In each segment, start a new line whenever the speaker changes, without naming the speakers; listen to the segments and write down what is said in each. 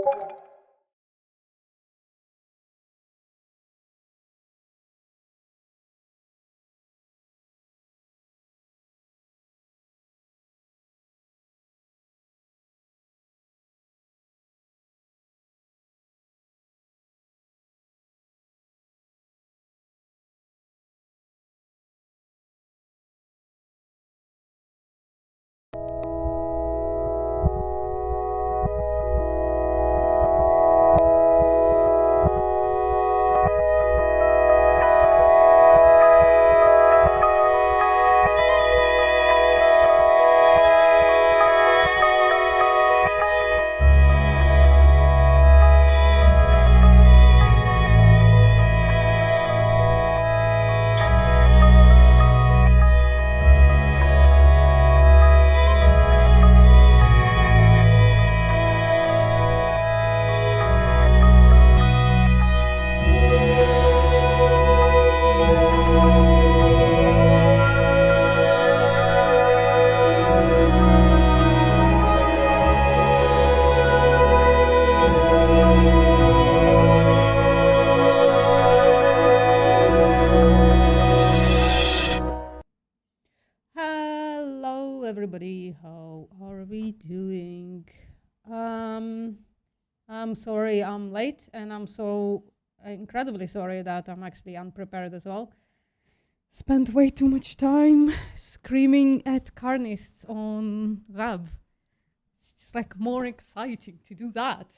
Hello, everybody. How are we doing? I'm sorry I'm late, and I'm so incredibly sorry that I'm actually unprepared as well. Spent way too much time screaming at carnists on Rab. It's just like more exciting to do that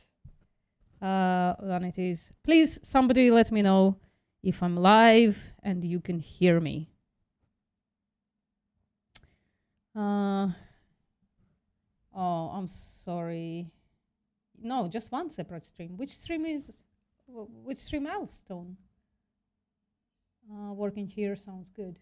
than it is. Please, somebody let me know if I'm live and you can hear me. Oh, I'm sorry. No, just one separate stream. Which stream else, Stone? Working here sounds good.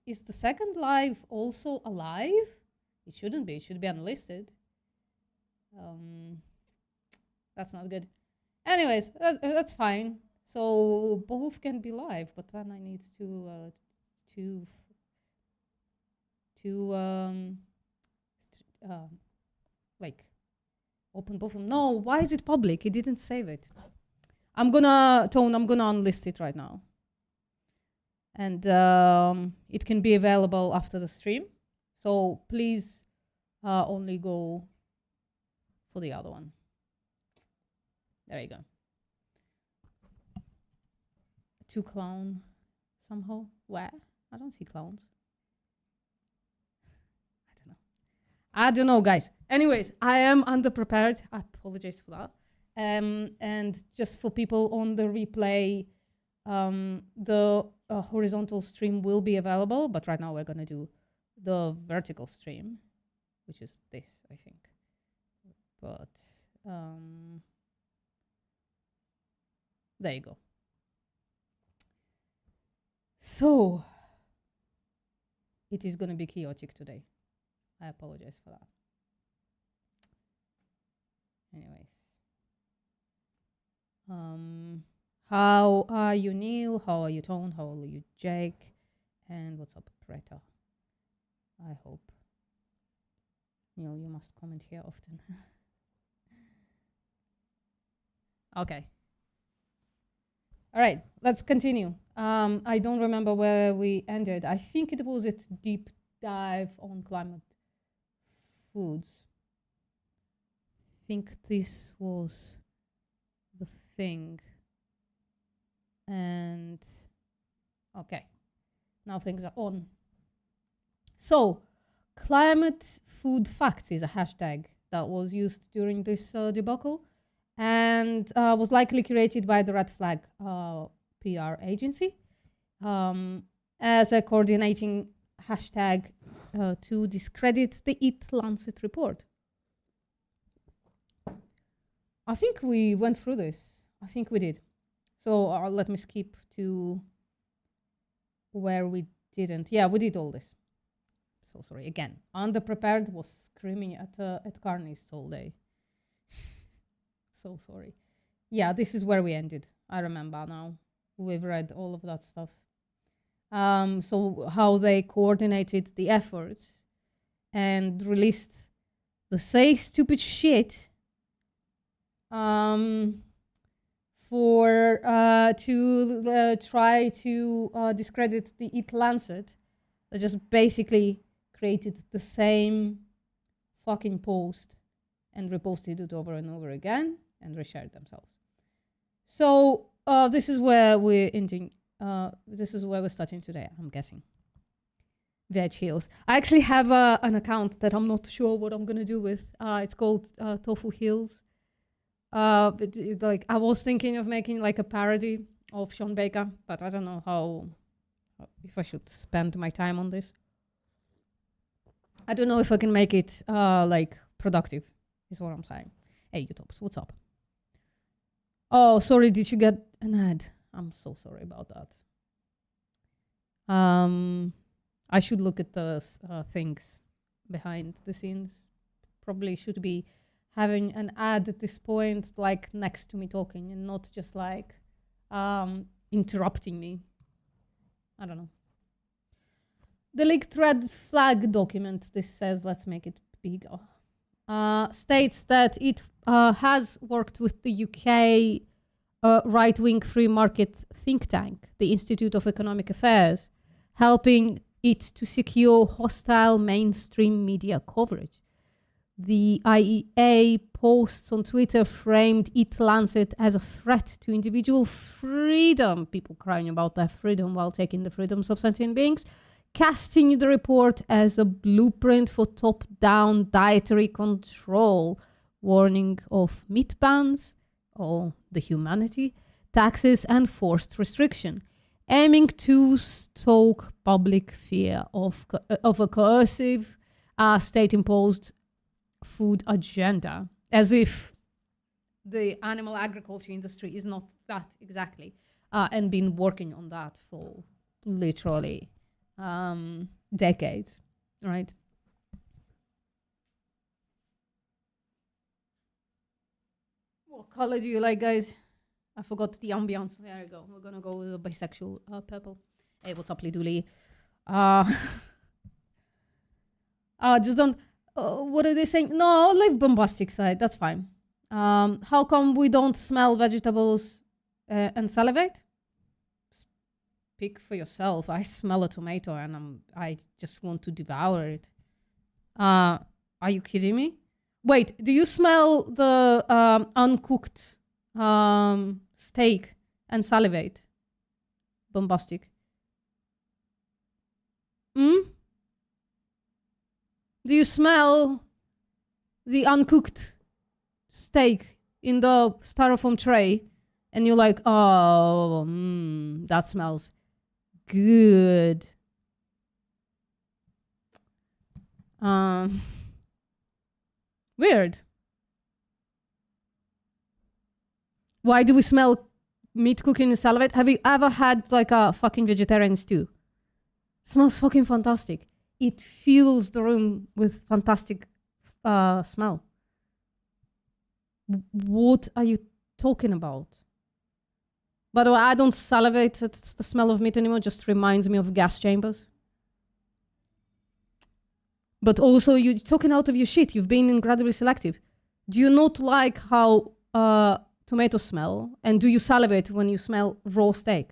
Is the second live also alive? It shouldn't be. It should be unlisted. That's not good. Anyways, that's fine. So both can be live, but then I need to like open both of them. No, why is it public? It didn't save it. I'm gonna unlist it right now. And it can be available after the stream. So please only go for the other one. There you go. To clown somehow. Where? I don't see clowns. I don't know, guys. Anyways, I am underprepared. I apologize for that. And just for people on the replay, the horizontal stream will be available, but right now we're gonna do the vertical stream, which is this, I think. But there you go. So it is gonna be chaotic today. I apologize for that. Anyways. How are you, Neil? How are you, Tone? How are you, Jake? And what's up, Preta? I hope. Neil, you must comment here often. Okay. All right, let's continue. I don't remember where we ended. I think it was a deep dive on climate foods. I think this was the thing. And okay, now things are on. So climate food facts is a hashtag that was used during this debacle and was likely created by the Red Flag PR agency as a coordinating hashtag to discredit the EAT-Lancet report. I think we went through this. I think we did. So let me skip to where we didn't. Yeah, we did all this. So sorry, again, underprepared, was screaming at carnists all day. So sorry. Yeah, this is where we ended. I remember now. We've read all of that stuff. So how they coordinated the efforts and released the say stupid shit for to try to discredit the EAT-Lancet. They just basically created the same fucking post and reposted it over and over again and reshared themselves. So this is where we're ending. This is where we're starting today, I'm guessing. Veg Heals. I actually have an account that I'm not sure what I'm gonna do with. It's called Tofu Heals. Like I was thinking of making like a parody of Sean Baker, but I don't know how if I should spend my time on this. I don't know if I can make it like productive, is what I'm saying. Hey, YouTubes, what's up? Oh, sorry, did you get an ad? I'm so sorry about that. I should look at the things behind the scenes. Probably should be having an ad at this point, like next to me talking, and not just like interrupting me. I don't know. The leaked red flag document, this says, let's make it bigger, states that it has worked with the UK right-wing free market think tank, the Institute of Economic Affairs, helping it to secure hostile mainstream media coverage. The IEA posts on Twitter framed EAT-Lancet as a threat to individual freedom, people crying about their freedom while taking the freedoms of sentient beings, casting the report as a blueprint for top-down dietary control, warning of meat bans, or the humanity, taxes and forced restriction, aiming to stoke public fear of a coercive state-imposed food agenda, as if the animal agriculture industry is not that exactly, and been working on that for literally decades, right? What color do you like, guys? I forgot the ambience. There we go. We're gonna go with a bisexual purple. Hey, what's up, Liduli? Just don't. What are they saying? No, leave bombastic side. That's fine. How come we don't smell vegetables and salivate? Speak for yourself. I smell a tomato and I just want to devour it. Are you kidding me? Wait, do you smell the uncooked steak and salivate? Bombastic. Do you smell the uncooked steak in the styrofoam tray and you're like, oh, that smells good. Weird. Why do we smell meat cooking and salivate? Have you ever had like a fucking vegetarian stew? Smells fucking fantastic. It fills the room with fantastic smell. What are you talking about? By the way, I don't salivate at the smell of meat anymore. Just reminds me of gas chambers. But also, you're talking out of your shit. You've been incredibly selective. Do you not like how tomatoes smell? And do you salivate when you smell raw steak?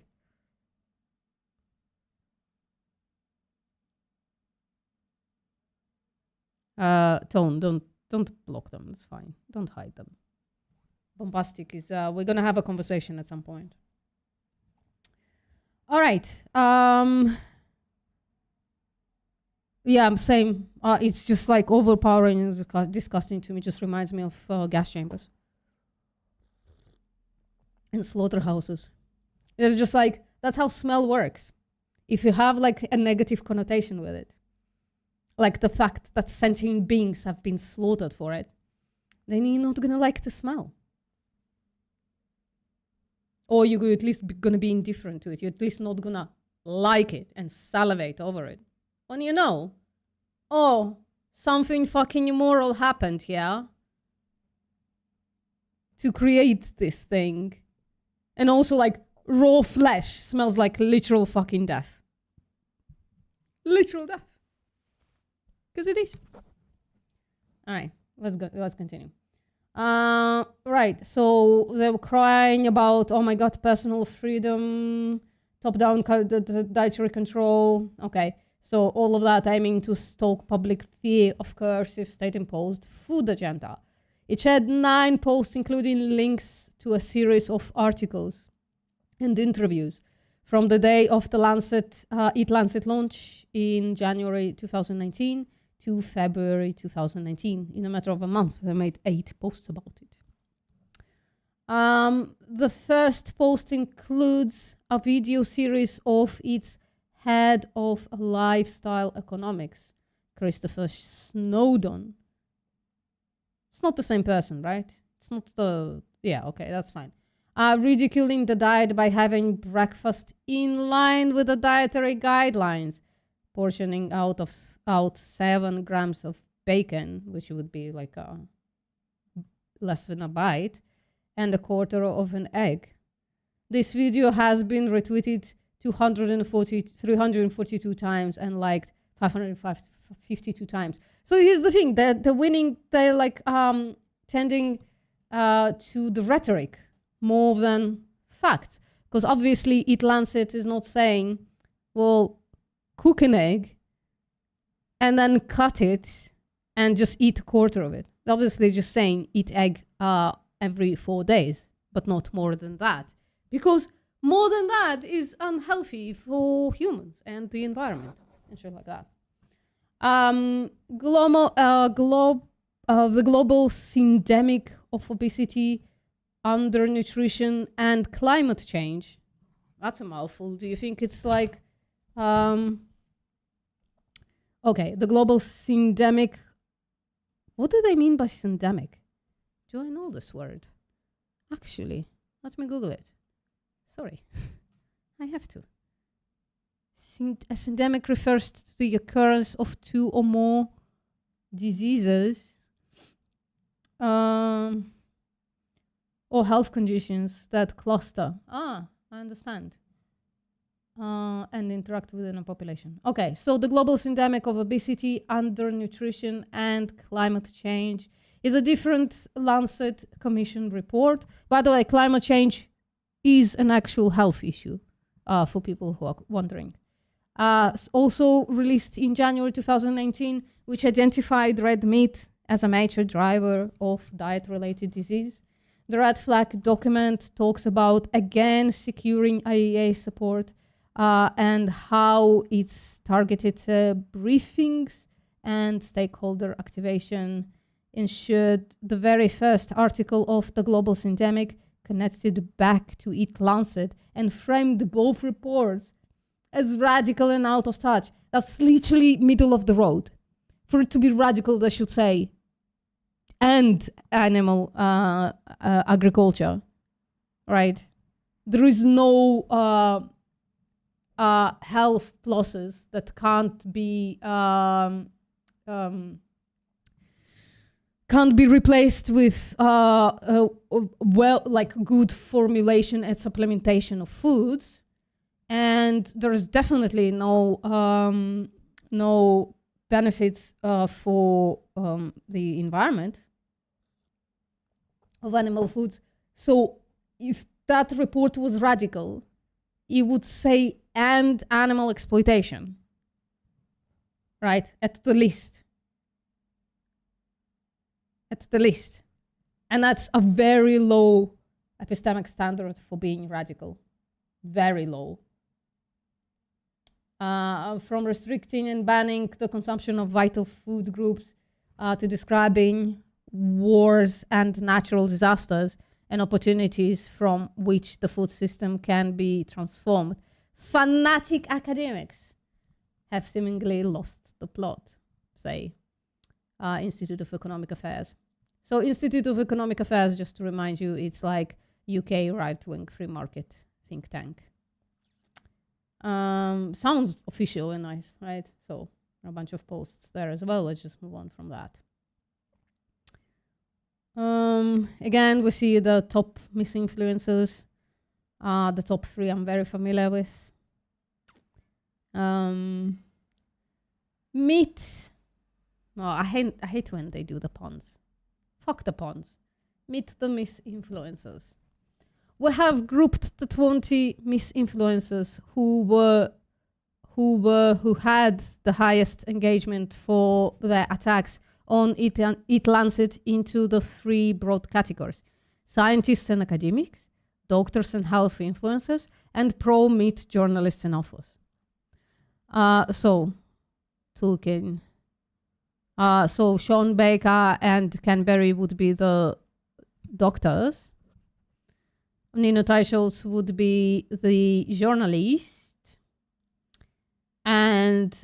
Tone, don't block them. It's fine. Don't hide them. Bombastic is, we're gonna have a conversation at some point. All right. Yeah, same. It's just like overpowering and disgusting to me. Just reminds me of gas chambers and slaughterhouses. It's just like, that's how smell works. If you have like a negative connotation with it, like the fact that sentient beings have been slaughtered for it, then you're not gonna like the smell. Or you're at least gonna be indifferent to it. You're at least not gonna like it and salivate over it. When you know, oh, something fucking immoral happened here to create this thing. And also like raw flesh smells like literal fucking death. Literal death. Because it is. All right, let's continue. Right, so they were crying about, oh my God, personal freedom, top-down dietary control. Okay, so all of that aiming to stoke public fear of coercive state-imposed food agenda. It shared 9 posts, including links to a series of articles and interviews from the day of the EAT-Lancet launch in January 2019 to February 2019. In a matter of a month, they made 8 posts about it. The first post includes a video series of its head of lifestyle economics, Christopher Snowdon. It's not the same person, right? It's not the... Yeah, okay, that's fine. Ridiculing the diet by having breakfast in line with the dietary guidelines, portioning out 7 grams of bacon, which would be like less than a bite, and a quarter of an egg. This video has been retweeted 342 times and liked 552 times. So here's the thing, they're like tending to the rhetoric more than facts. Because obviously EAT-Lancet is not saying, well, cook an egg and then cut it and just eat a quarter of it. Obviously just saying eat egg every 4 days, but not more than that. Because more than that is unhealthy for humans and the environment and shit like that. The global syndemic of obesity, undernutrition, and climate change. That's a mouthful. Do you think it's like... Okay, the global syndemic. What do they mean by syndemic? Do I know this word? Actually, let me Google it. Sorry, I have to. A syndemic refers to the occurrence of 2 or more diseases or health conditions that cluster. I understand. And interact within a population. Okay, so the global syndemic of obesity, undernutrition, and climate change is a different Lancet Commission report. By the way, climate change is an actual health issue for people who are wondering. Also released in January 2019, which identified red meat as a major driver of diet-related disease. The red flag document talks about, again, securing IEA support and how its targeted briefings and stakeholder activation ensured the very first article of the global syndemic connected back to EAT-Lancet and framed both reports as radical and out of touch. That's literally middle of the road. For it to be radical, they should say, and animal agriculture, right? There is no health pluses that can't be replaced with good formulation and supplementation of foods. And there's definitely no benefits for the environment of animal foods. So if that report was radical, it would say and animal exploitation, right? At the least. At the least. And that's a very low epistemic standard for being radical. Very low. From restricting and banning the consumption of vital food groups to describing wars and natural disasters and opportunities from which the food system can be transformed. Fanatic academics have seemingly lost the plot, say Institute of Economic Affairs. So Institute of Economic Affairs, just to remind you, it's like UK right-wing free market think tank. Sounds official and nice, right? So a bunch of posts there as well. Let's just move on from that. Again, we see the top misinfluencers. The top 3 I'm very familiar with. Meet. No, I hate when they do the puns. Fuck the puns. Meet the misinfluencers. We have grouped the 20 misinfluencers who had the highest engagement for their attacks on EAT-Lancet into the 3 broad categories: scientists and academics, doctors and health influencers, and pro-meat journalists and authors. So Sean Baker and Ken Berry would be the doctors. Nino Teicholz would be the journalist. And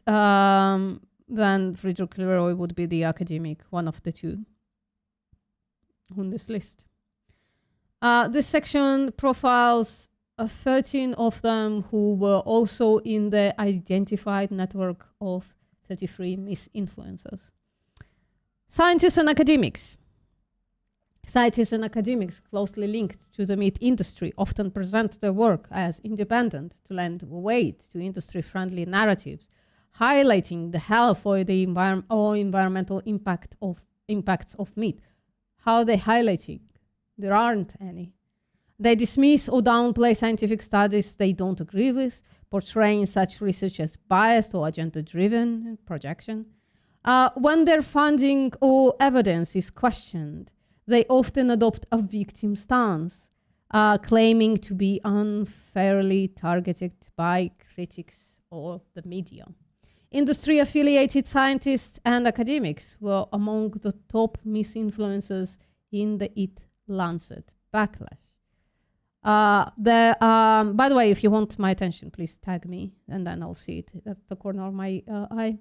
then Friedrich Leroy would be the academic, one of the 2 on this list. This section profiles 13 of them who were also in the identified network of 33 misinfluencers. Scientists and academics. Scientists and academics closely linked to the meat industry often present their work as independent to lend weight to industry-friendly narratives, highlighting the health or the environmental impacts of meat. How are they highlighting? There aren't any. They dismiss or downplay scientific studies they don't agree with, portraying such research as biased or agenda-driven projection. When their funding or evidence is questioned, they often adopt a victim stance, claiming to be unfairly targeted by critics or the media. Industry-affiliated scientists and academics were among the top misinfluencers in the EAT-Lancet backlash. By the way, if you want my attention, please tag me, and then I'll see it at the corner of my eye.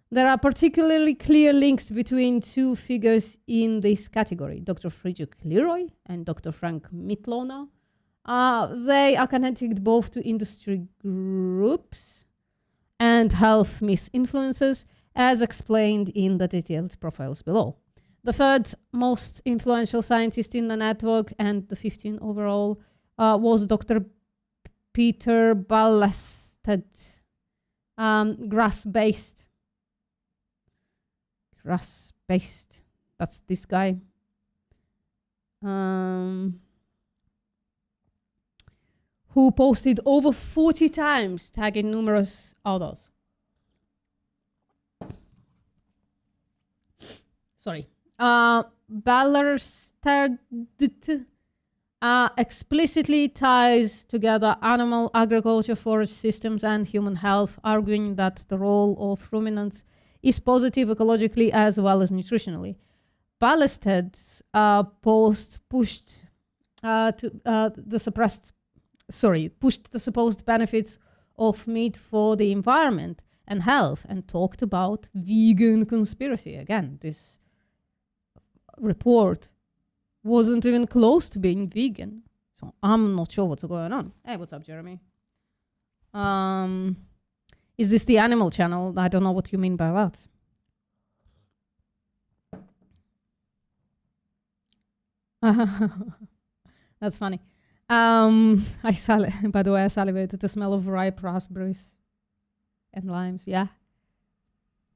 There are particularly clear links between 2 figures in this category, Dr. Friedrich Leroy and Dr. Frank Mitloner. They are connected both to industry groups and health misinfluencers, as explained in the detailed profiles below. The 3rd most influential scientist in the network, and the 15 overall, was Dr. Peter Ballested, grass-based. That's this guy. Who posted over 40 times, tagging numerous others. Sorry. Ballested explicitly ties together animal agriculture, forest systems, and human health, arguing that the role of ruminants is positive ecologically as well as nutritionally. Ballested's post pushed the supposed benefits of meat for the environment and health, and talked about vegan conspiracy. Again, this report wasn't even close to being vegan, so I'm not sure what's going on. Hey, what's up, Jeremy? Is this the Animal Channel? I don't know what you mean by that. That's funny. By the way, I salivated at the smell of ripe raspberries and limes. Yeah.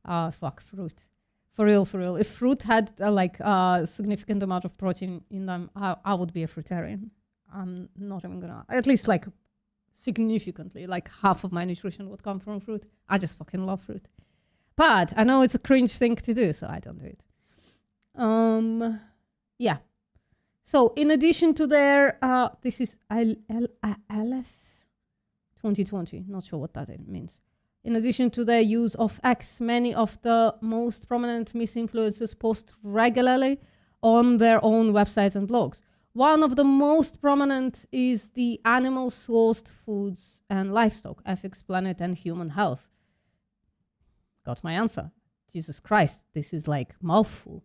Fuck, fruit. For real. If fruit had a significant amount of protein in them, I would be a fruitarian. I'm not even gonna. At least significantly, half of my nutrition would come from fruit. I just fucking love fruit. But I know it's a cringe thing to do, so I don't do it. Yeah. So in addition to their, this is Aleph 2020, not sure what that means. In addition to their use of X, many of the most prominent misinfluencers post regularly on their own websites and blogs. One of the most prominent is the Animal-Sourced Foods and Livestock, Ethics, Planet and Human Health. Got my answer. Jesus Christ, this is mouthful.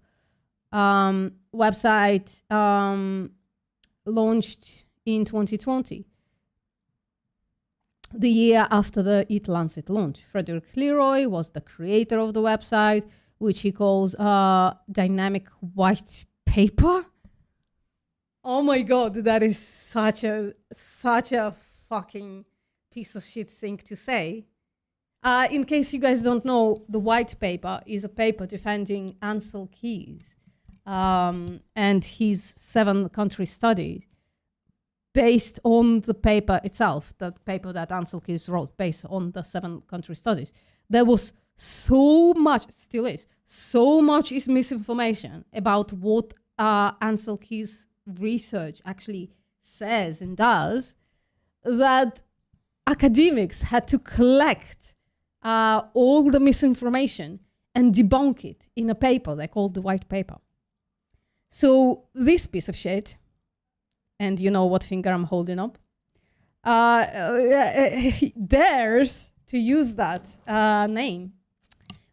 Website launched in 2020, the year after the EAT-Lancet launch. Frederick Leroy was the creator of the website, which he calls dynamic white paper. Oh my God, that is such a fucking piece of shit thing to say. In case you guys don't know, the white paper is a paper defending Ansel Keys and his 7-country study based on the paper itself, the paper that Ansel Keys wrote based on the 7-country studies. There was so much, still is, so much is misinformation about what Ansel Keys' research actually says and does, that academics had to collect all the misinformation and debunk it in a paper they called the white paper. So this piece of shit, and you know what finger I'm holding up, dares to use that name,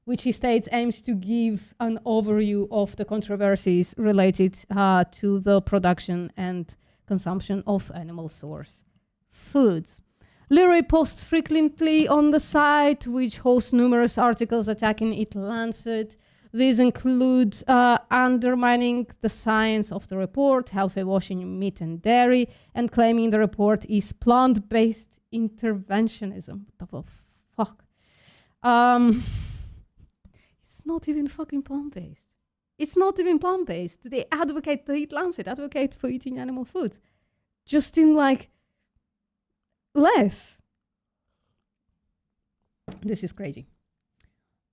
which he states aims to give an overview of the controversies related to the production and consumption of animal source foods. Leroy posts frequently on the site, which hosts numerous articles attacking EAT-Lancet. These include undermining the science of the report, healthy washing meat and dairy, and claiming the report is plant-based interventionism. What the fuck? It's not even fucking plant-based. It's not even plant-based. They advocate the EAT-Lancet, advocate for eating animal food. Just in like less. This is crazy.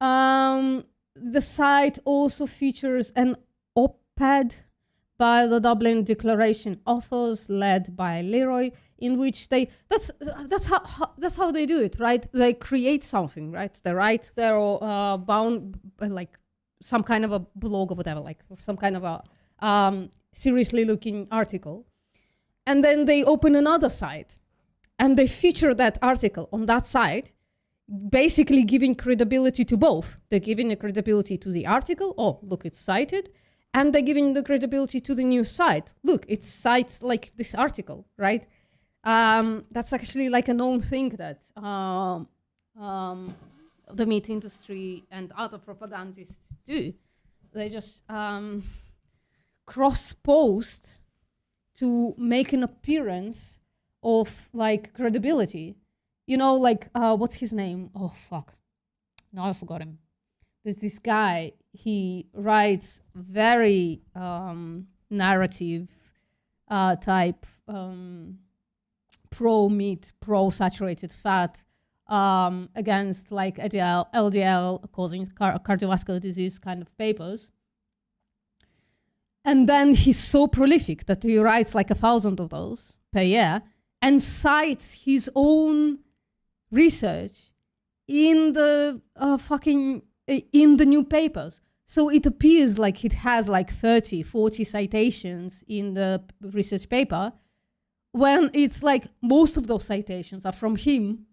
The site also features an op-ed by the Dublin Declaration authors, led by Leroy, in which that's how they do it, right? They create something, right? They write their bound like some kind of a blog or whatever, like some kind of a seriously looking article, and then they open another site, and they feature that article on that site, basically giving credibility to both. They're giving the credibility to the article. Oh, look, it's cited. And they're giving the credibility to the news site. Look, it cites like this article, right? That's actually like a known thing that the meat industry and other propagandists do. They just cross-post to make an appearance of like credibility. You know, like, what's his name? Oh, fuck. Now I forgot him. There's this guy, he writes very narrative type, pro-meat, pro-saturated fat, against like LDL causing cardiovascular disease kind of papers. And then he's so prolific that he writes like 1,000 of those per year and cites his own research in the in the new papers. So it appears like it has like 30, 40 citations in the research paper, when it's like most of those citations are from him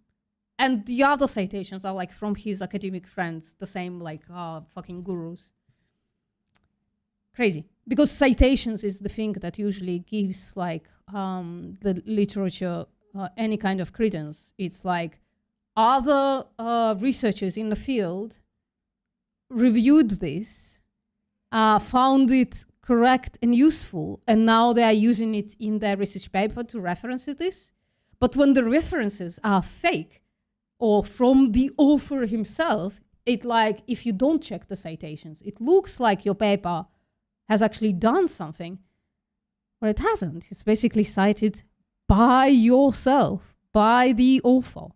and the other citations are like from his academic friends, the same like fucking gurus. Crazy. Because citations is the thing that usually gives like the literature any kind of credence. It's like other researchers in the field reviewed this, found it correct and useful, and now they are using it in their research paper to reference this. But when the references are fake or from the author himself, it like, if you don't check the citations, it looks like your paper has actually done something, but it hasn't. It's basically cited by yourself, by the author.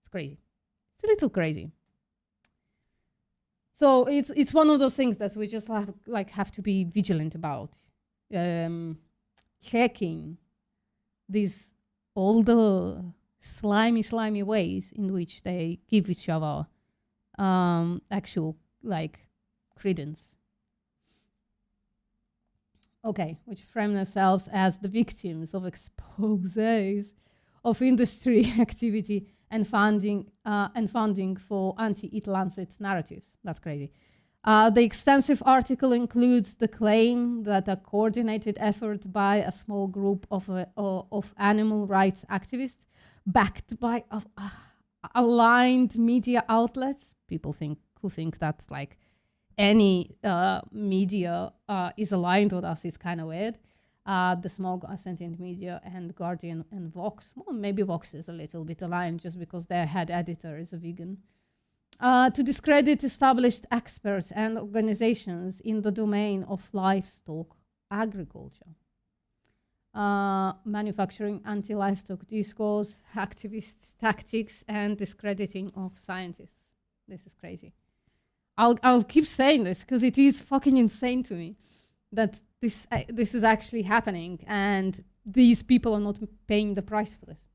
It's crazy. It's a little crazy. So it's one of those things that we just have to be vigilant about, checking these all the slimy ways in which they give each other actual like credence. Okay, which frame themselves as the victims of exposés of industry activity and funding for anti-EAT-Lancet narratives. That's crazy. The extensive article includes the claim that a coordinated effort by a small group of animal rights activists, backed by aligned media outlets. People who think that like any media is aligned with us is kind of weird. The Smog, Sentient Media, and Guardian, and Vox. Well, maybe Vox is a little bit aligned just because their head editor is a vegan. To discredit established experts and organizations in the domain of livestock agriculture. Manufacturing anti-livestock discourse, activist tactics, and discrediting of scientists. This is crazy. I'll keep saying this because it is fucking insane to me that this is actually happening and these people are not paying the price for this.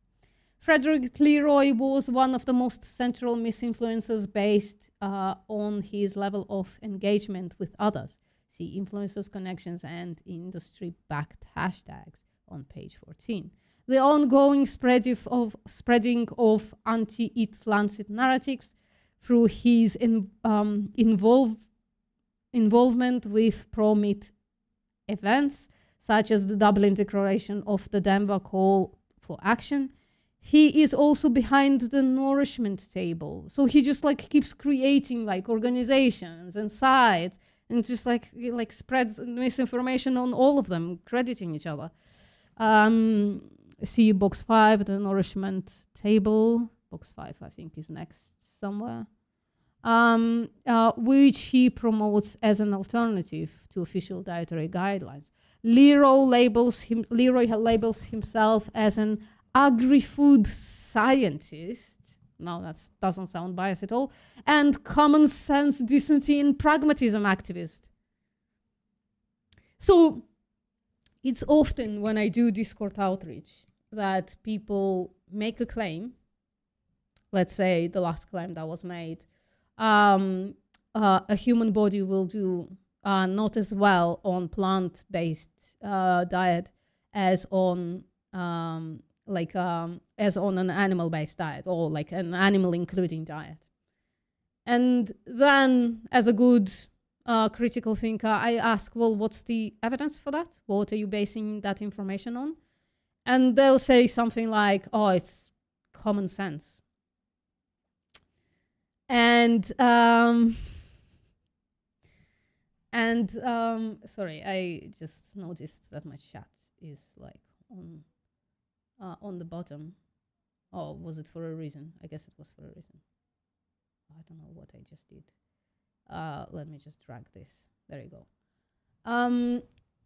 Frederick Leroy was one of the most central misinfluencers based on his level of engagement with others. See influencers, connections, and industry-backed hashtags on page 14. The ongoing spreading of anti-EAT-Lancet narratives through his involvement with pro-meat events, such as the Dublin Declaration of the Denver Call for Action. He is also behind the nourishment table. So he just like keeps creating like organizations and sites and just like spreads misinformation on all of them, crediting each other. See box 5, the nourishment table. Box 5, I think, is next somewhere. Which he promotes as an alternative to official dietary guidelines. Leroy labels himself as an agri-food scientist. No, that doesn't sound biased at all. And common sense, decency, and pragmatism activist. So it's often when I do Discord outreach that people make a claim. Let's say the last claim that was made. A human body will do not as well on plant-based diet as on as on an animal-based diet or like an animal-including diet. And then, as a good critical thinker, I ask, well, what's the evidence for that? What are you basing that information on? And they'll say something like, oh, it's common sense. And sorry, I just noticed that my chat is like on the bottom. Oh, was it for a reason? I guess it was for a reason. I don't know what I just did. Let me just drag this. There you go.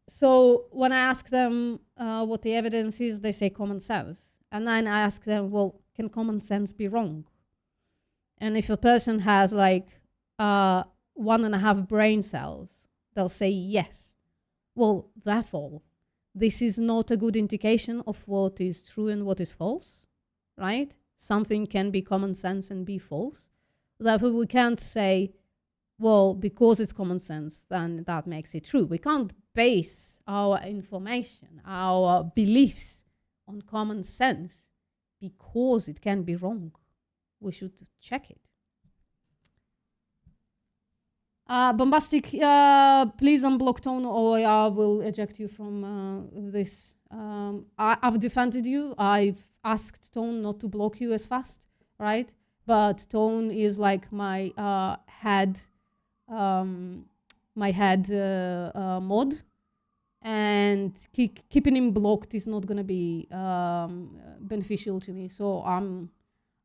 So when I ask them what the evidence is, they say common sense. And then I ask them, well, can common sense be wrong? And if a person has like 1.5 brain cells, they'll say yes. Well, therefore, this is not a good indication of what is true and what is false, right? Something can be common sense and be false. Therefore, we can't say, well, because it's common sense, then that makes it true. We can't base our information, our beliefs on common sense because it can be wrong. We should check it. Bombastic, please unblock Tone or I will eject you from this. I've defended you. I've asked Tone not to block you as fast, right? But Tone is like my head mod, and keeping him blocked is not going to be beneficial to me. So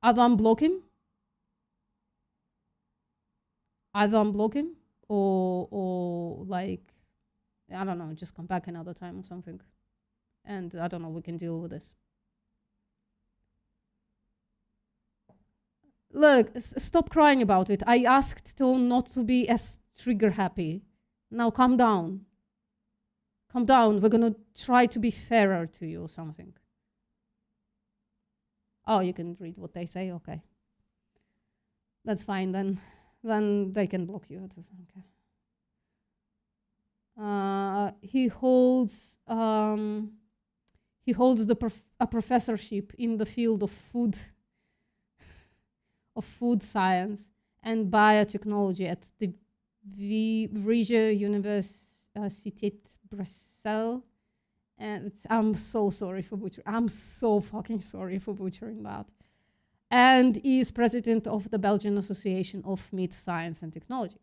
either unblock him, or like, I don't know, just come back another time or something. And I don't know, we can deal with this. Look, stop crying about it. I asked Tone not to be as trigger happy. Now calm down. Calm down. We're going to try to be fairer to you or something. Oh, you can read what they say? Okay. That's fine then. Then they can block you. Okay. He holds a professorship in the field of food science and biotechnology at the Vrije Universiteit Brussels. And I'm so sorry for butchering. I'm so fucking sorry for butchering that. And is president of the Belgian Association of Meat Science and Technology.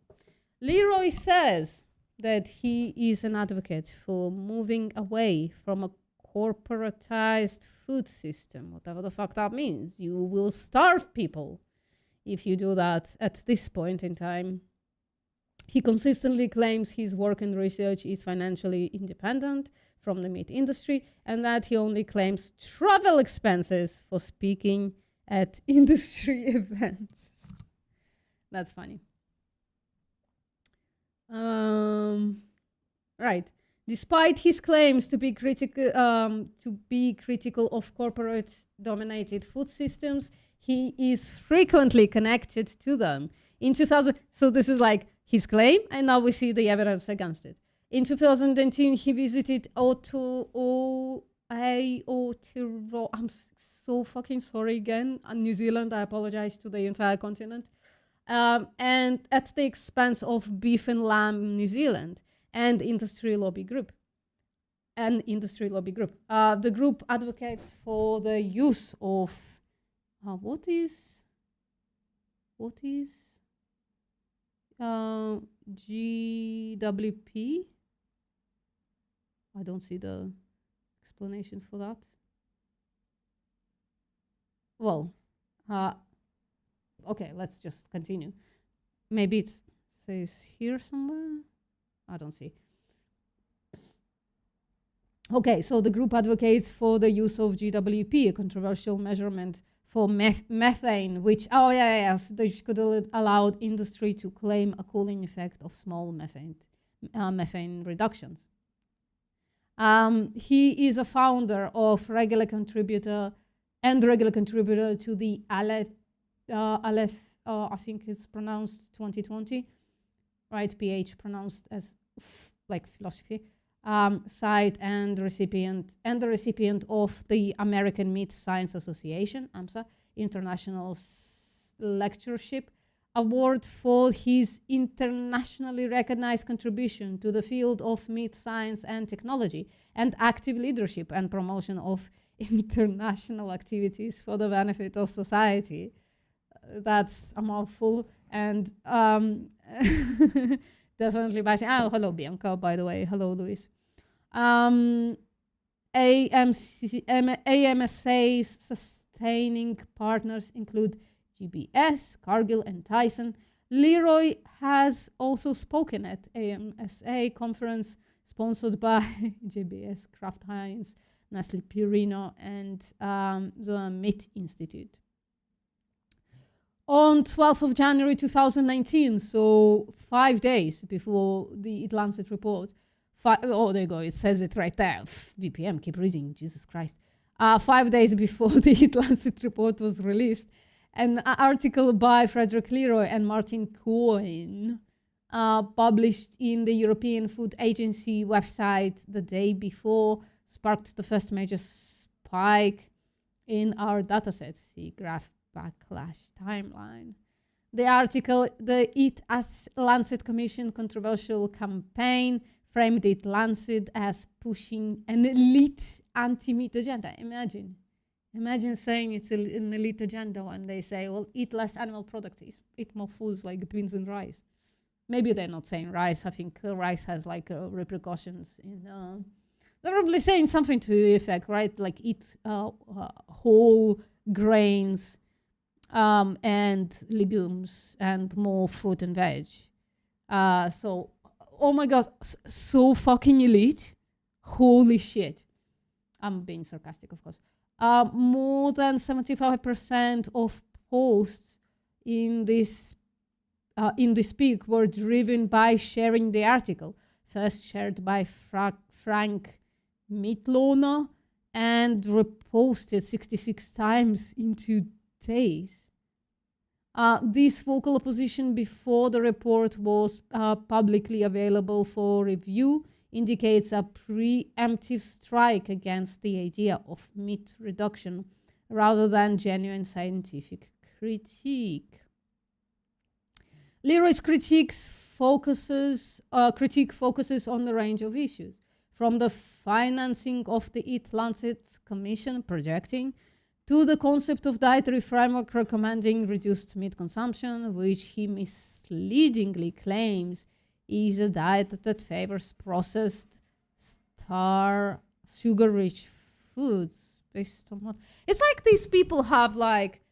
Leroy says that he is an advocate for moving away from a corporatized food system, whatever the fuck that means. You will starve people if you do that at this point in time. He consistently claims his work and research is financially independent from the meat industry, and that he only claims travel expenses for speaking at industry events. That's funny. Right. Despite his claims to be critical of corporate-dominated food systems, he is frequently connected to them. In 2000, so this is like his claim, and now we see the evidence against it. In 2010, he visited Aotearoa. I'm so fucking sorry again. New Zealand, I apologize to the entire continent. And at the expense of Beef and Lamb New Zealand and Industry Lobby Group. The group advocates for the use of what is GWP? I don't see the explanation for that. Well, okay, let's just continue. Maybe it says here somewhere. I don't see. Okay, so the group advocates for the use of GWP, a controversial measurement for methane, which, which could allow industry to claim a cooling effect of small methane reductions. He is a founder of regular contributor to the Aleph, I think it's pronounced 2020, right? PH pronounced as like philosophy. Site and the recipient of the American Meat Science Association, AMSA, International Lectureship Award for his internationally recognized contribution to the field of meat science and technology, and active leadership and promotion of international activities for the benefit of society. That's a mouthful, and definitely by saying, hello Bianca, by the way, hello Luis. AMSA's sustaining partners include GBS, Cargill, and Tyson. Leroy has also spoken at AMSA conference sponsored by GBS, Kraft Heinz, Nestle Purina, and the Meat Institute. On 12th of January 2019, so 5 days before the EAT-Lancet report, there you go, it says it right there. VPM, keep reading, Jesus Christ. 5 days before the EAT-Lancet report was released, an article by Frederick Leroy and Martin Cohen, published in the European Food Agency website the day before, sparked the first major spike in our dataset. See graph backlash timeline. The article, the EAT-Lancet Commission controversial campaign, framed EAT-Lancet as pushing an elite anti-meat agenda. Imagine saying it's an elite agenda when they say, well, eat less animal products, eat more foods like beans and rice. Maybe they're not saying rice. I think rice has like repercussions in... they're probably saying something to the effect, right? Like eat whole grains and legumes and more fruit and veg. So, oh my God, so fucking elite. Holy shit. I'm being sarcastic, of course. More than 75% of posts in this peak were driven by sharing the article, first shared by Frank Mitlona and reposted 66 times in 2 days. This vocal opposition before the report was publicly available for review indicates a preemptive strike against the idea of meat reduction rather than genuine scientific critique. Leroy's critique focuses on the range of issues, from the financing of the EAT-Lancet Commission projecting to the concept of dietary framework recommending reduced meat consumption, which he misleadingly claims is a diet that favors processed, sugar-rich foods based on what? It's like these people have like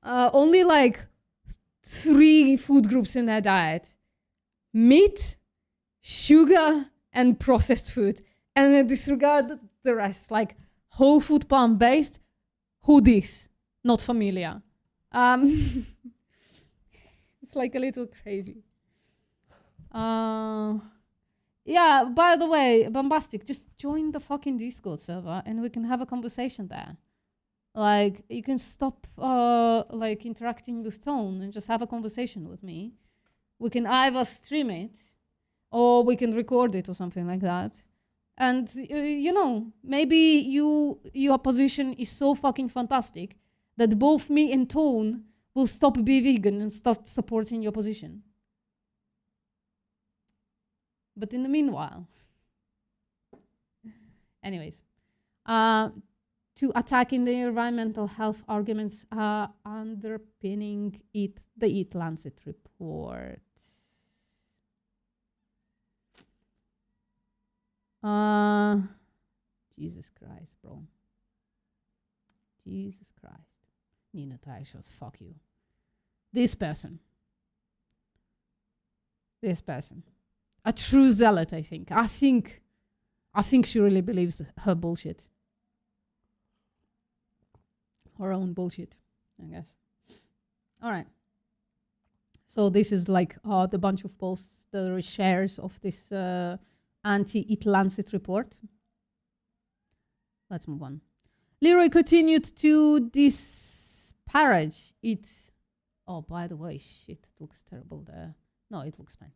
only like 3 food groups in their diet: meat, sugar, and processed food, and they disregard the rest, like whole food palm based. Who this? Not familiar. It's like a little crazy. Yeah, by the way, Bombastic, just join the fucking Discord server and we can have a conversation there. Like, you can stop like interacting with Tone and just have a conversation with me. We can either stream it or we can record it or something like that. And, you know, maybe your position is so fucking fantastic that both me and Tone will stop being vegan and start supporting your position. But in the meanwhile, anyways, to attacking the environmental health arguments underpinning the EAT-Lancet report. Jesus Christ, bro. Jesus Christ. Nina Taishos, fuck you. This person. A true zealot, I think. I think she really believes her bullshit. Her own bullshit, I guess. All right. So this is like the bunch of posts, the shares of this anti-EAT-Lancet report. Let's move on. Leroy continued to disparage it. Oh, by the way, shit, it looks terrible there. No, it looks fine.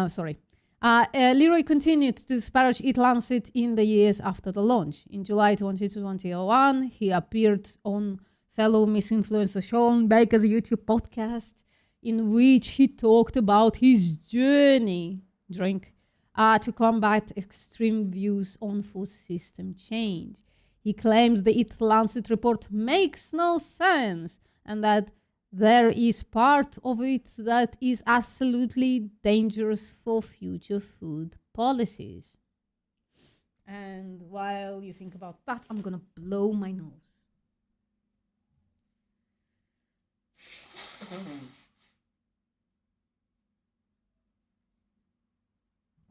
Sorry. Leroy continued to disparage EAT-Lancet in the years after the launch. In July 2021, he appeared on fellow misinfluencer Sean Baker's YouTube podcast, in which he talked about his journey to combat extreme views on food system change. He claims the EAT-Lancet report makes no sense and that there is part of it that is absolutely dangerous for future food policies. And while you think about that, I'm gonna blow my nose.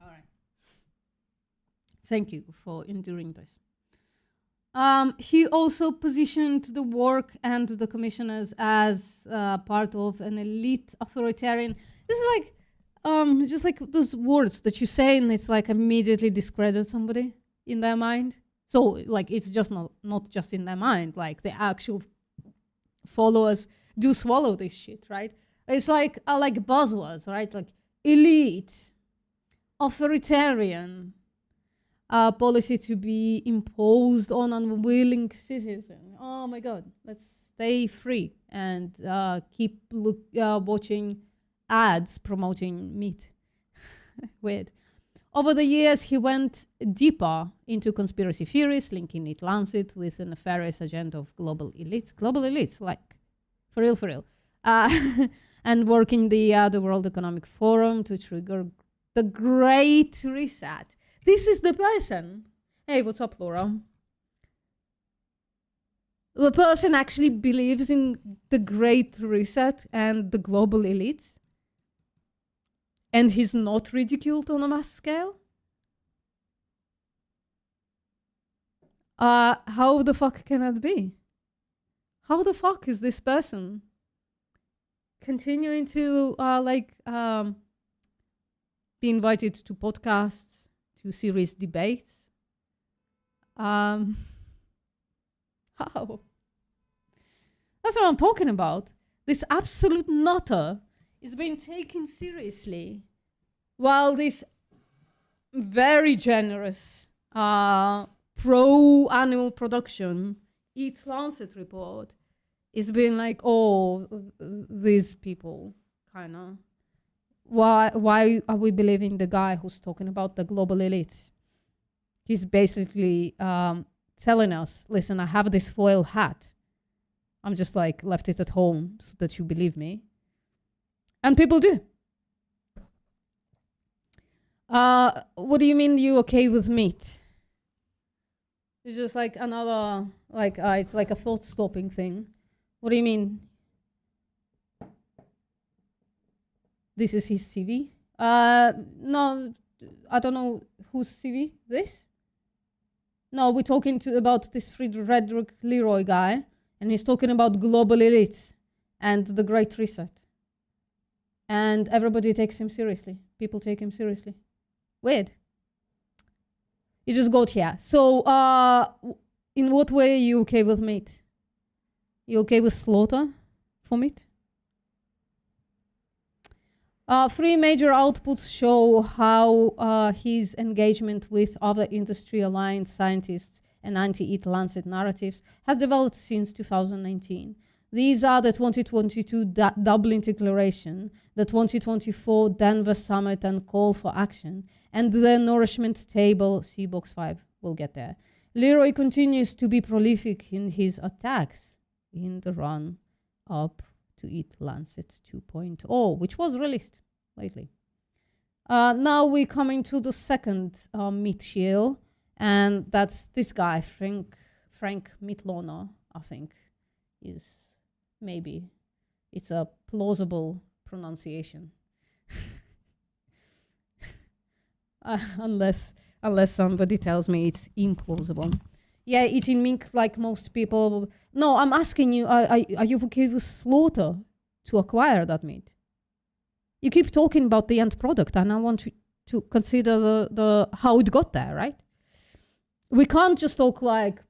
All right. Thank you for enduring this. He also positioned the work and the commissioners as part of an elite authoritarian. This is like just like those words that you say and it's like immediately discredit somebody in their mind. So like it's just not just in their mind, like the actual followers do swallow this shit, right? It's like buzzwords, right? Like elite, authoritarian, policy to be imposed on unwilling citizen. Oh my God, let's stay free and keep watching ads promoting meat. Weird. Over the years, he went deeper into conspiracy theories, linking EAT-Lancet with a nefarious agenda of global elites, like for real, and working the World Economic Forum to trigger the Great Reset. This is the person. Hey, what's up, Laura? The person actually believes in the Great Reset and the global elites. And he's not ridiculed on a mass scale? How the fuck can that be? How the fuck is this person continuing to be invited to podcasts, to serious debates? How? That's what I'm talking about. This absolute nutter is being taken seriously, while this very generous pro-animal production EAT-Lancet report is being like, oh, these people, kind of. Why are we believing the guy who's talking about the global elites? He's basically telling us, listen, I have this foil hat. I'm just like left it at home so that you believe me. And people do. What do you mean you okay with meat? It's just like another, like, it's like a thought-stopping thing. What do you mean? This is his CV? No, I don't know whose CV, this? No, we're talking about this Frederick Leroy guy, and he's talking about global elites and the Great Reset. And everybody takes him seriously. People take him seriously. Weird. You just got here. So, in what way are you okay with meat? You okay with slaughter for meat? 3 major outputs show how his engagement with other industry-aligned scientists and anti-EAT-Lancet narratives has developed since 2019. These are the 2022 Dublin Declaration, the 2024 Denver Summit and Call for Action, and the Nourishment Table, see box 5, we'll get there. Leroy continues to be prolific in his attacks in the run-up to EAT-Lancet 2.0, which was released lately. Now we're coming to the second meat shield, and that's this guy, Frank Mitlona, I think, is maybe. It's a plausible pronunciation. Unless somebody tells me it's implausible. Yeah, eating meat like most people. No, I'm asking you, are you okay with slaughter to acquire that meat? You keep talking about the end product, and I want to consider the how it got there, right? We can't just talk like,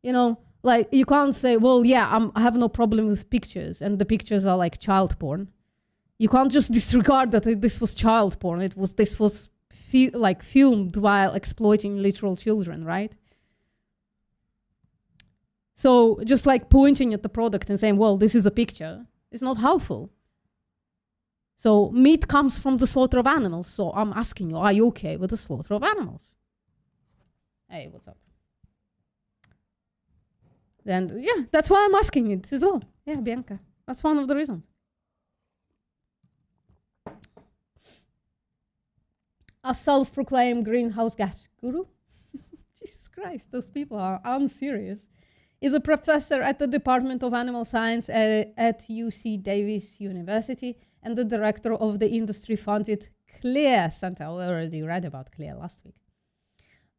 you know, like you can't say, well, yeah, I have no problem with pictures, and the pictures are like child porn. You can't just disregard that this was child porn. This was like filmed while exploiting literal children, right? So just like pointing at the product and saying, well, this is a picture, is not helpful. So meat comes from the slaughter of animals. So I'm asking you, are you okay with the slaughter of animals? Hey, what's up? Then, yeah, that's why I'm asking it as well. Yeah, Bianca, that's one of the reasons. A self-proclaimed greenhouse gas guru? Jesus Christ, those people are unserious. Is a professor at the Department of Animal Science at UC Davis University and the director of the industry-funded CLEAR Center. We already read about CLEAR last week.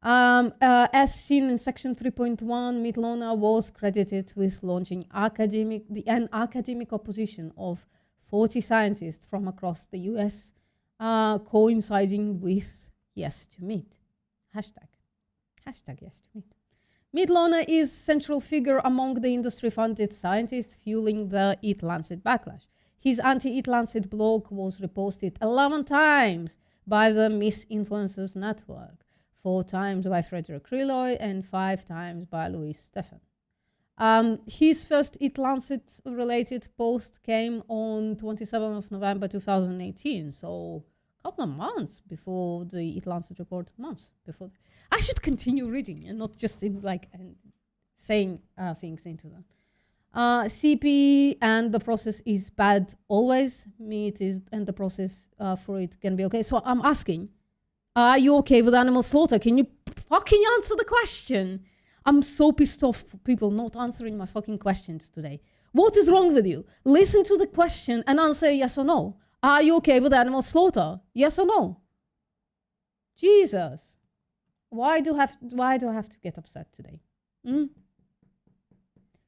As seen in section 3.1, Mitlona was credited with launching an academic opposition of 40 scientists from across the US, coinciding with Yes to Meat. Hashtag Yes to Meat. Mitlona is central figure among the industry-funded scientists fueling the EAT-Lancet backlash. His anti-EAT-Lancet blog was reposted 11 times by the Misinfluencers Network, 4 times by Frederick Leroy, and 5 times by Louise Stephan. His first EAT-Lancet related post came on 27th of November 2018, so a couple of months before the EAT-Lancet report, months before. I should continue reading and not just in like saying things into them. CP and the process is bad always. Meat is and the process for it can be okay. So I'm asking, are you okay with animal slaughter? Can you fucking answer the question? I'm so pissed off for people not answering my fucking questions today. What is wrong with you? Listen to the question and answer yes or no. Are you okay with animal slaughter? Yes or no? Jesus. Why do I have to get upset today?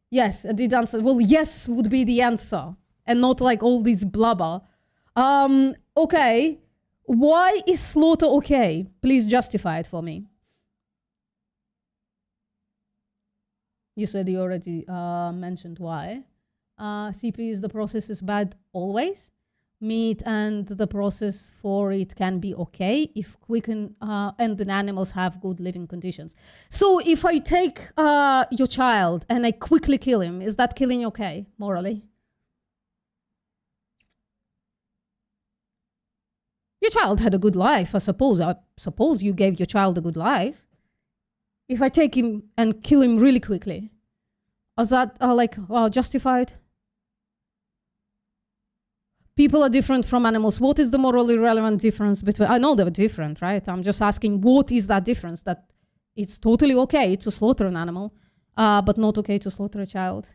Yes, I did answer. Well, yes would be the answer, and not like all this blubber. Okay. Why is slaughter okay? Please justify it for me. You said you already mentioned why. CP is the process is bad always. Meat and the process for it can be okay if quicken and the animals have good living conditions. So if I take your child and I quickly kill him, is that killing okay morally? Your child had a good life, I suppose. I suppose you gave your child a good life. If I take him and kill him really quickly, is that justified? People are different from animals. What is the morally relevant difference between... I know they're different, right? I'm just asking, what is that difference? That it's totally okay to slaughter an animal, but not okay to slaughter a child.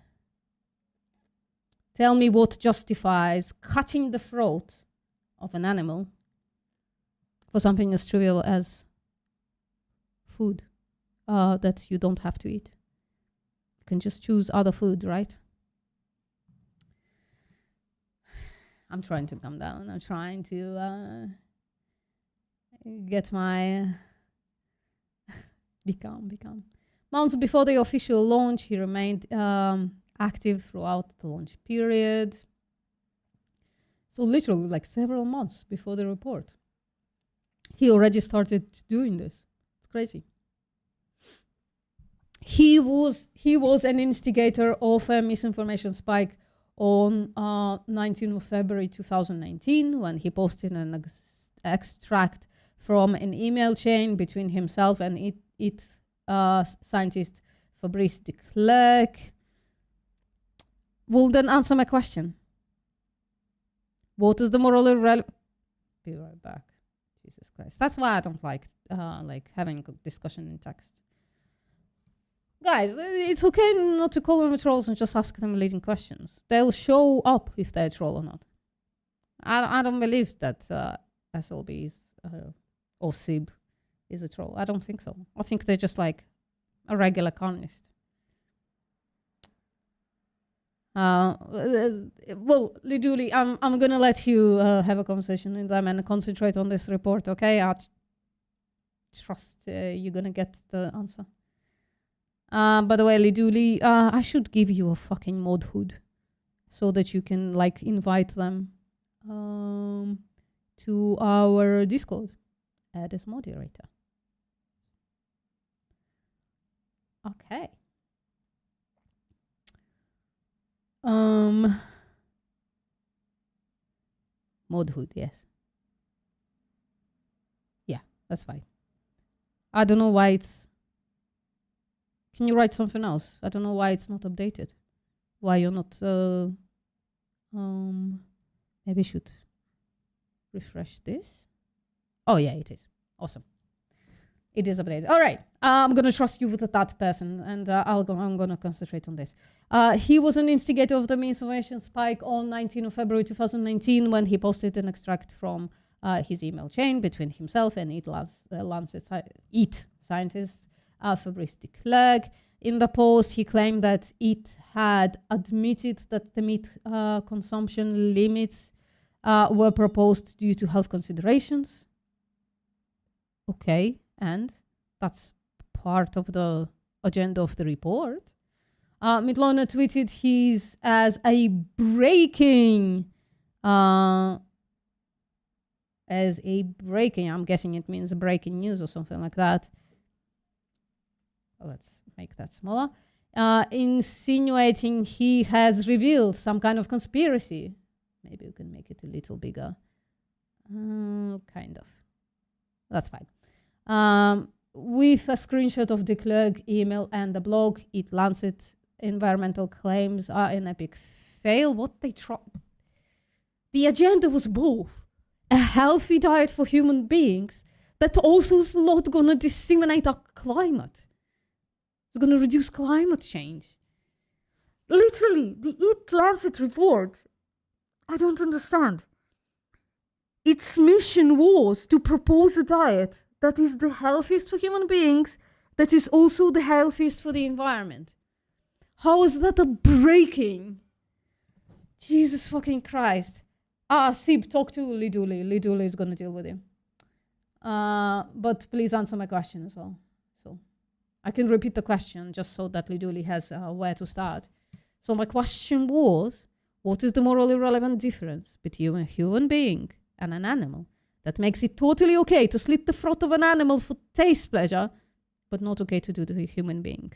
Tell me what justifies cutting the throat of an animal for something as trivial as food that you don't have to eat. You can just choose other food, right? I'm trying to calm down. I'm trying to get my... be calm. Months before the official launch, he remained active throughout the launch period. So literally like several months before the report, he already started doing this. It's crazy. He was an instigator of a misinformation spike on 19th of February 2019 when he posted an extract from an email chain between himself and scientist Fabrice de Klerk. Well, then answer my question. What is the morally relevant? Be right back. Jesus Christ. That's why I don't like having a discussion in text. Guys, it's okay not to call them trolls and just ask them leading questions. They'll show up if they're a troll or not. I don't believe that SLB is, or SIB is a troll. I don't think so. I think they're just like a regular columnist. Well, Liduli, I'm gonna let you have a conversation with them and concentrate on this report, okay? I trust you're gonna get the answer. By the way, Liduli, I should give you a fucking modhood so that you can like invite them to our Discord. Add as moderator. Okay. Modhood, yes. Yeah, that's fine. I don't know why it's... Can you write something else? I don't know why it's not updated. Why you're not... maybe I should refresh this. Oh, yeah, it is. Awesome. It is updated. All right. I'm going to trust you with that person, and I'm going to concentrate on this. He was an instigator of the misinformation spike on 19th of February 2019 when he posted an extract from his email chain between himself and EAT scientist Fabrice de Klerk. In the post, he claimed that EAT had admitted that the meat consumption limits were proposed due to health considerations. Okay, and that's part of the agenda of the report. Midlona tweeted his as a breaking, I'm guessing it means breaking news or something like that. Let's make that smaller. Insinuating he has revealed some kind of conspiracy. Maybe we can make it a little bigger. Kind of. That's fine. With a screenshot of the Klerk email and the blog, EAT-Lancet environmental claims are an epic fail. What they try... The agenda was both a healthy diet for human beings that also is not going to disseminate our climate. It's going to reduce climate change. Literally, the EAT-Lancet report, I don't understand. Its mission was to propose a diet that is the healthiest for human beings, that is also the healthiest for the environment. How is that a breaking? Jesus fucking Christ. Sib, talk to Liduli. Liduli is going to deal with you. But please answer my question as well. So I can repeat the question just so that Liduli has where to start. So my question was, what is the morally relevant difference between a human being and an animal that makes it totally okay to slit the throat of an animal for taste pleasure, but not okay to do to a human being?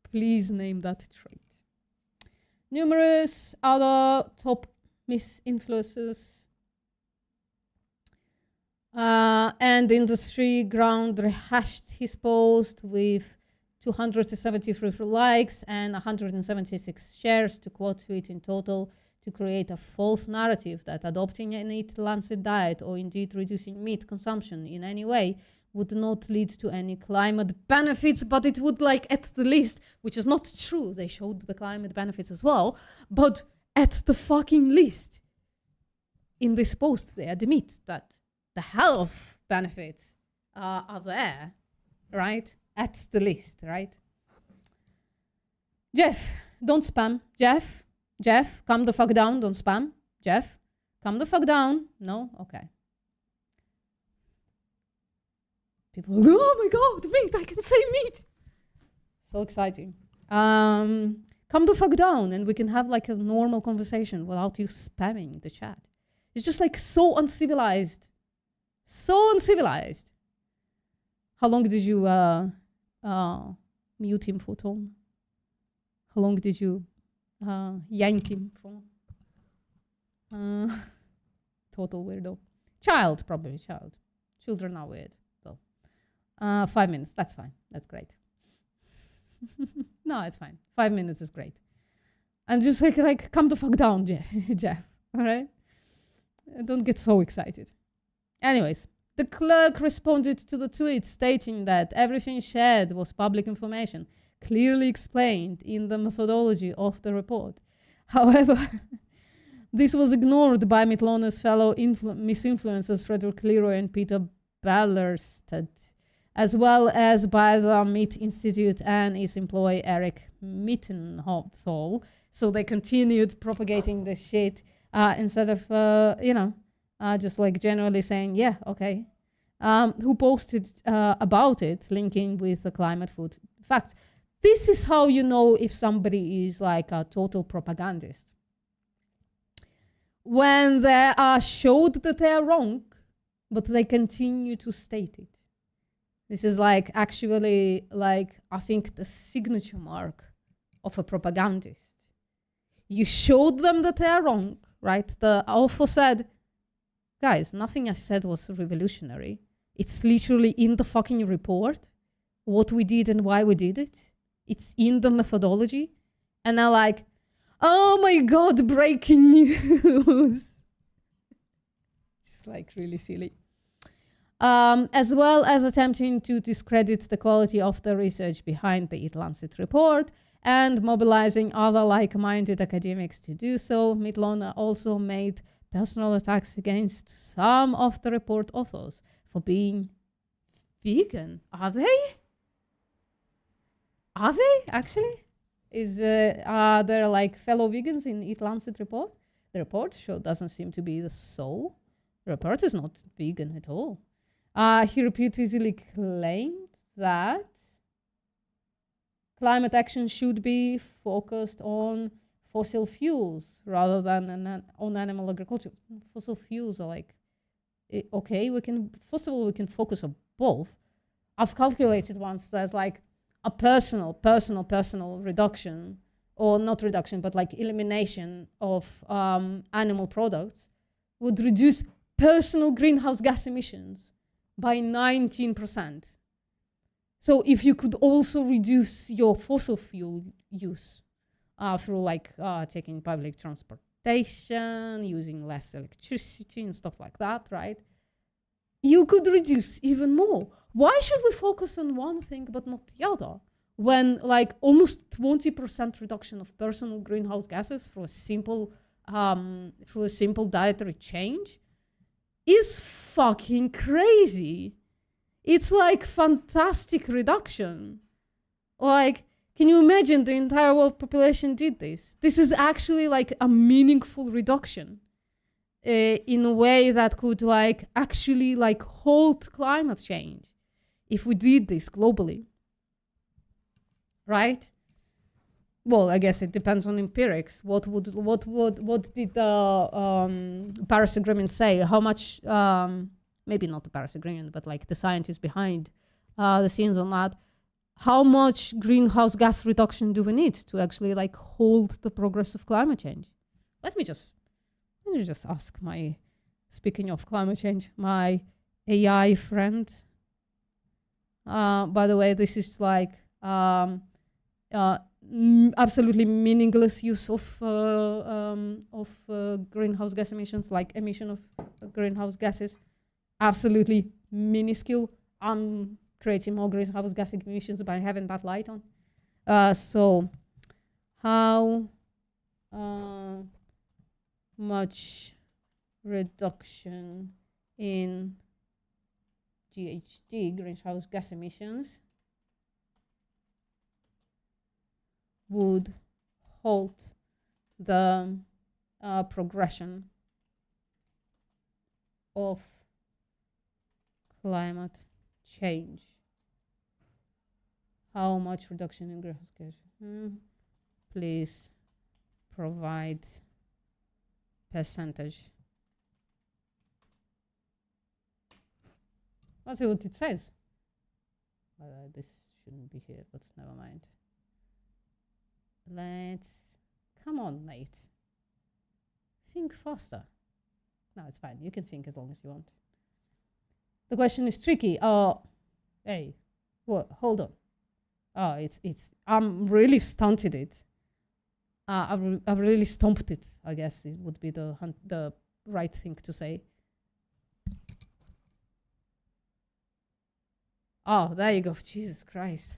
Please name that trait. Numerous other top misinfluencers and industry ground rehashed his post with 273 likes and 176 shares, to quote tweet in total. to create a false narrative that adopting an EAT-Lancet diet or indeed reducing meat consumption in any way would not lead to any climate benefits, but it would, like, at the least, which is not true, they showed the climate benefits as well, but at the fucking least, in this post, they admit that the health benefits are there, right? At the least, right? Jeff, don't spam. Jeff, calm the fuck down, don't spam. Jeff, calm the fuck down. No? Okay. People are like, oh my god, meat, I can say meat. So exciting. Calm the fuck down and we can have like a normal conversation without you spamming the chat. It's just like so uncivilized. So uncivilized. How long did you mute him for, Tom? How long did you yank him for? Total weirdo. Child, probably child. Children are weird. 5 minutes, that's fine. That's great. No, it's fine. 5 minutes is great. And just like calm the fuck down, Jeff. All right? Don't get so excited. Anyways, the clerk responded to the tweet stating that everything shared was public information, clearly explained in the methodology of the report. However, this was ignored by Mitlona's fellow misinfluencers Frederick Leroy and Peter Ballerstedt, as well as by the Meat Institute and its employee Eric Mittenthal. So they continued propagating this shit instead of, just like generally saying, yeah, okay. Who posted about it, linking with the climate food facts. This is how you know if somebody is like a total propagandist. When they are showed that they are wrong, but they continue to state it. This is like actually like, I think the signature mark of a propagandist. You showed them that they are wrong, right? The author said, guys, nothing I said was revolutionary. It's literally in the fucking report, what we did and why we did it. It's in the methodology. And they're like, oh my God, breaking news. Just like really silly. As well as attempting to discredit the quality of the research behind the EAT-Lancet report and mobilizing other like-minded academics to do so, Mitlona also made personal attacks against some of the report authors for being vegan. Are they? Are they, actually? Are there like fellow vegans in EAT-Lancet report? The report doesn't seem to be so. The report is not vegan at all. He repeatedly claimed that climate action should be focused on fossil fuels rather than on animal agriculture. Fossil fuels are like, okay, first of all, we can focus on both. I've calculated once that like a personal reduction, or not reduction, but like elimination of animal products would reduce personal greenhouse gas emissions by 19%. So if you could also reduce your fossil fuel use through like taking public transportation, using less electricity and stuff like that, right? You could reduce even more. Why should we focus on one thing but not the other? When like almost 20% reduction of personal greenhouse gases through a simple dietary change is fucking crazy. It's like fantastic reduction. Like, can you imagine the entire world population did this? This is actually like a meaningful reduction in a way that could like actually like halt climate change if we did this globally, right? Well, I guess it depends on empirics. What did the Paris Agreement say? How much, maybe not the Paris Agreement, but like the scientists behind the scenes on that, how much greenhouse gas reduction do we need to actually like hold the progress of climate change? Let me just ask my, speaking of climate change, my AI friend. By the way, this is like, absolutely meaningless use of greenhouse gas emissions, like emission of greenhouse gases. Absolutely minuscule. I'm creating more greenhouse gas emissions by having that light on. So how much reduction in GHG, greenhouse gas emissions, would halt the progression of climate change? How much reduction in greenhouse gas? Please provide percentage. Let's see what it says. This shouldn't be here, but never mind. Come on, mate. Think faster. No, it's fine. You can think as long as you want. The question is tricky. Hey, what? Hold on. I'm really stunted it. I've really stomped it, I guess it would be the right thing to say. Oh, there you go. Jesus Christ.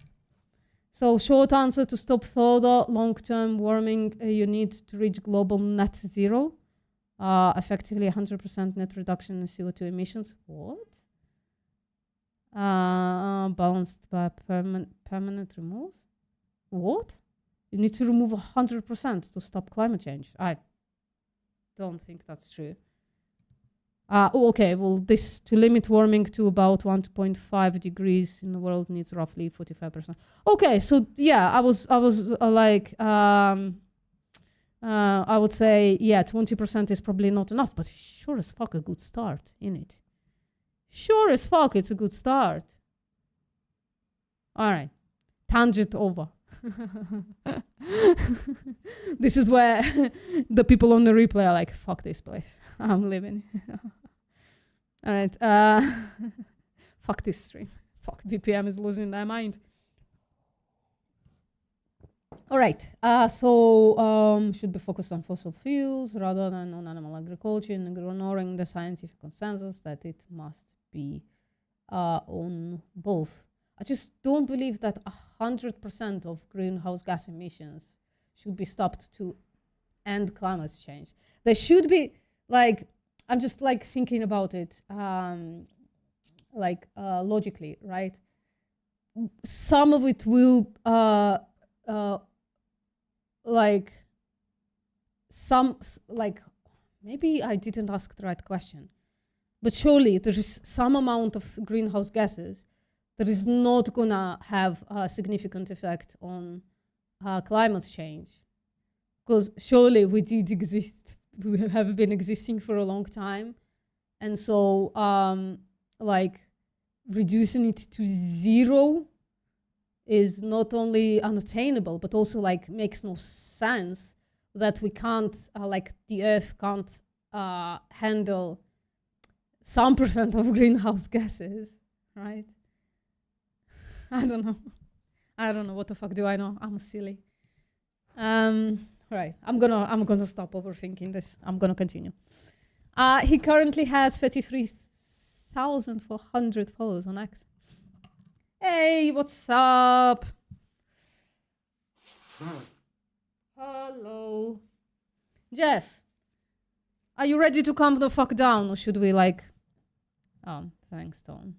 So short answer: to stop further long-term warming, you need to reach global net zero, effectively 100% net reduction in CO2 emissions. What? Balanced by permanent removal. What? You need to remove 100% to stop climate change. I don't think that's true. Okay, well, this to limit warming to about 1.5 degrees in the world needs roughly 45%. Okay, so yeah, I was like, I would say, yeah, 20% is probably not enough, but sure as fuck a good start, innit? Sure as fuck, it's a good start. All right, tangent over. This is where the people on the replay are like, fuck this place, I'm leaving. All right, fuck this stream. Fuck, BPM is losing their mind. All right, so should be focused on fossil fuels rather than on animal agriculture, and ignoring the scientific consensus that it must be on both. I just don't believe that 100% of greenhouse gas emissions should be stopped to end climate change. There should be, like, I'm just like thinking about it, logically, right? Some of it will, maybe I didn't ask the right question, but surely there is some amount of greenhouse gases that is not gonna have a significant effect on climate change. Because surely we did exist, we have been existing for a long time. And so reducing it to zero is not only unattainable, but also like makes no sense that we can't, the earth can't handle some percent of greenhouse gases, right? I don't know. What the fuck do I know? I'm silly. Right. I'm gonna stop overthinking this. I'm gonna continue. He currently has 33,400 followers on X. Hey, what's up? Hello. Jeff, are you ready to calm the fuck down, or should we thanks, Tom.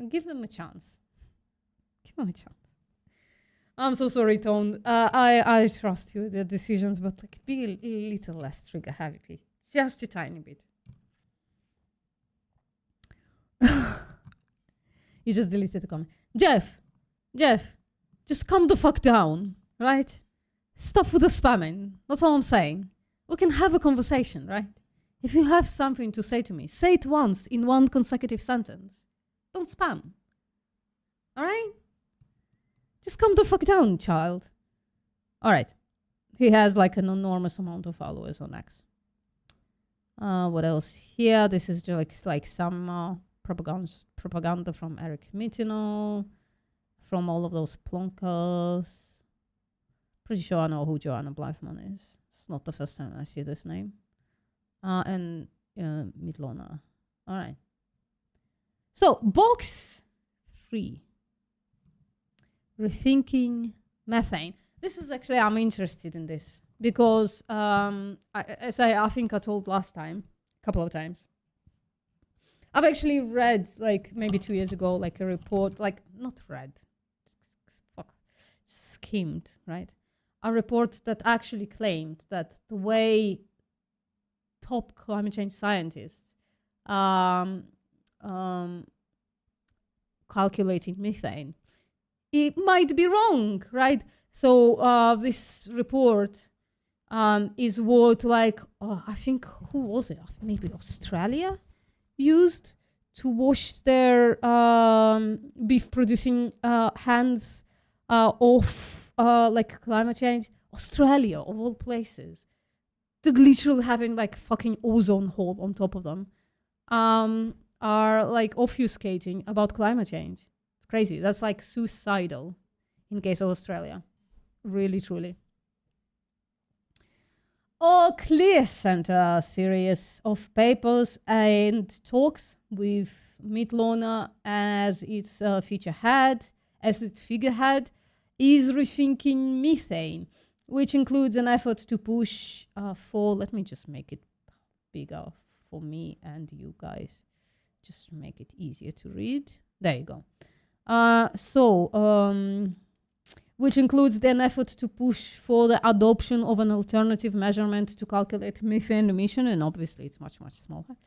Give them a chance. Give them a chance. I'm so sorry, Tone. I trust you, the decisions, but be a little less trigger happy. Just a tiny bit. You just deleted the comment. Jeff, just calm the fuck down, right? Stop with the spamming. That's all I'm saying. We can have a conversation, right? If you have something to say to me, say it once in one consecutive sentence. Don't spam. All right? Just calm the fuck down, child. All right. He has an enormous amount of followers on X. What else here? This is just some propaganda from Eric Mitino, from all of those plonkers. Pretty sure I know who Joanna Blythman is. It's not the first time I see this name. And Midlona. All right. So, box 3. Rethinking methane. This is actually, I'm interested in this because, I think I told last time, a couple of times, I've actually read, like, maybe 2 years ago, like a report, like, not read, skimmed, right? A report that actually claimed that the way top climate change scientists calculating methane, it might be wrong, right? So this report is what, like, I think, who was it? Maybe Australia used to wash their beef producing hands off like climate change. Australia, of all places, to literally having like fucking ozone hole on top of them, are like obfuscating about climate change. It's crazy. That's like suicidal in case of Australia. Really, truly. Clear Center series of papers and talks with Midlona as its figurehead, is rethinking methane, which includes an effort to push for, let me just make it bigger for me and you guys, just make it easier to read. There you go. Which includes an effort to push for the adoption of an alternative measurement to calculate methane emission, and obviously it's much, much smaller,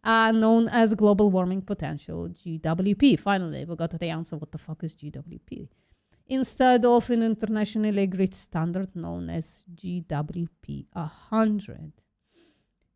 known as global warming potential, GWP. Finally, we got the answer, what the fuck is GWP? Instead of an internationally agreed standard known as GWP 100.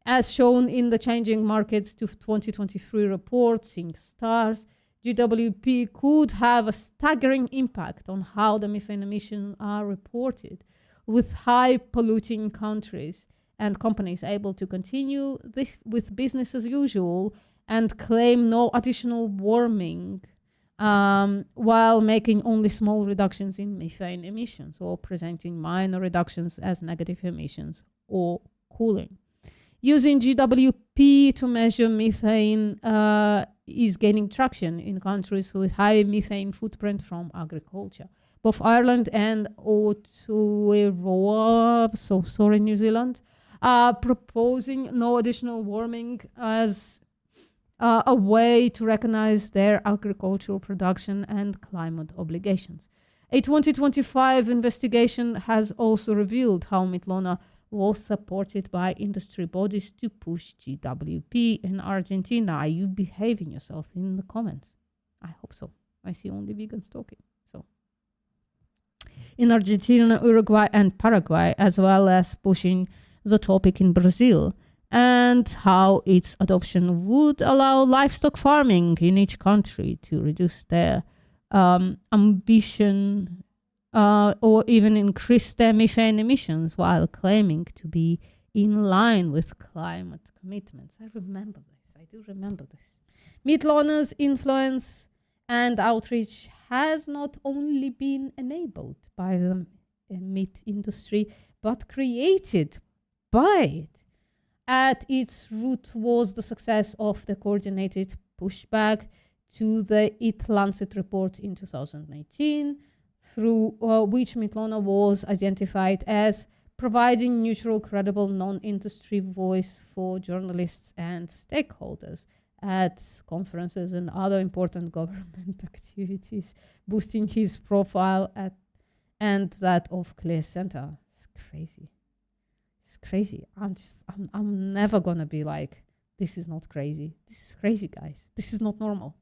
As shown in the Changing Markets to 2023 report, Seeing Stars, GWP could have a staggering impact on how the methane emissions are reported, with high polluting countries and companies able to continue this with business as usual and claim no additional warming, while making only small reductions in methane emissions or presenting minor reductions as negative emissions or cooling. Using GWP to measure methane is gaining traction in countries with high methane footprint from agriculture. Both Ireland and Aotearoa, so sorry, New Zealand, are proposing no additional warming as a way to recognize their agricultural production and climate obligations. A 2025 investigation has also revealed how Midlona was supported by industry bodies to push GWP in Argentina. Are you behaving yourself in the comments? I hope so. I see only vegans talking. So, in Argentina, Uruguay, and Paraguay, as well as pushing the topic in Brazil, and how its adoption would allow livestock farming in each country to reduce their ambition or even increase their methane emissions while claiming to be in line with climate commitments. I remember this. I do remember this. Midlona's influence and outreach has not only been enabled by the meat industry, but created by it. At its root was the success of the coordinated pushback to the EAT-Lancet report in 2018, through which Midlona was identified as providing neutral, credible, non-industry voice for journalists and stakeholders at conferences and other important government activities, boosting his profile and that of Clear Center. It's crazy. It's crazy. I'm never gonna be like, this is not crazy. This is crazy, guys. This is not normal.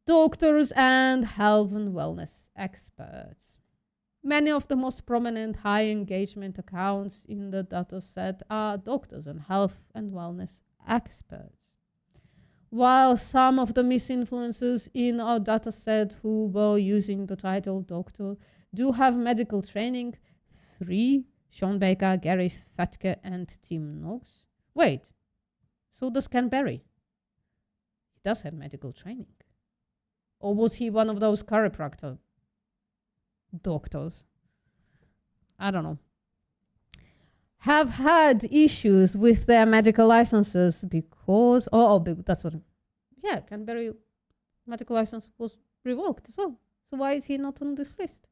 Doctors and health and wellness experts. Many of the most prominent high engagement accounts in the data set are doctors and health and wellness experts. While some of the misinfluencers in our data set who were using the title doctor do have medical training, 3, Sean Baker, Gary Fatke, and Tim Knox. Wait, so does Ken Berry. He does have medical training. Or was he one of those chiropractor doctors. I don't know. Have had issues with their medical licenses because... that's what... Yeah, Canberra medical license was revoked as well. So why is he not on this list?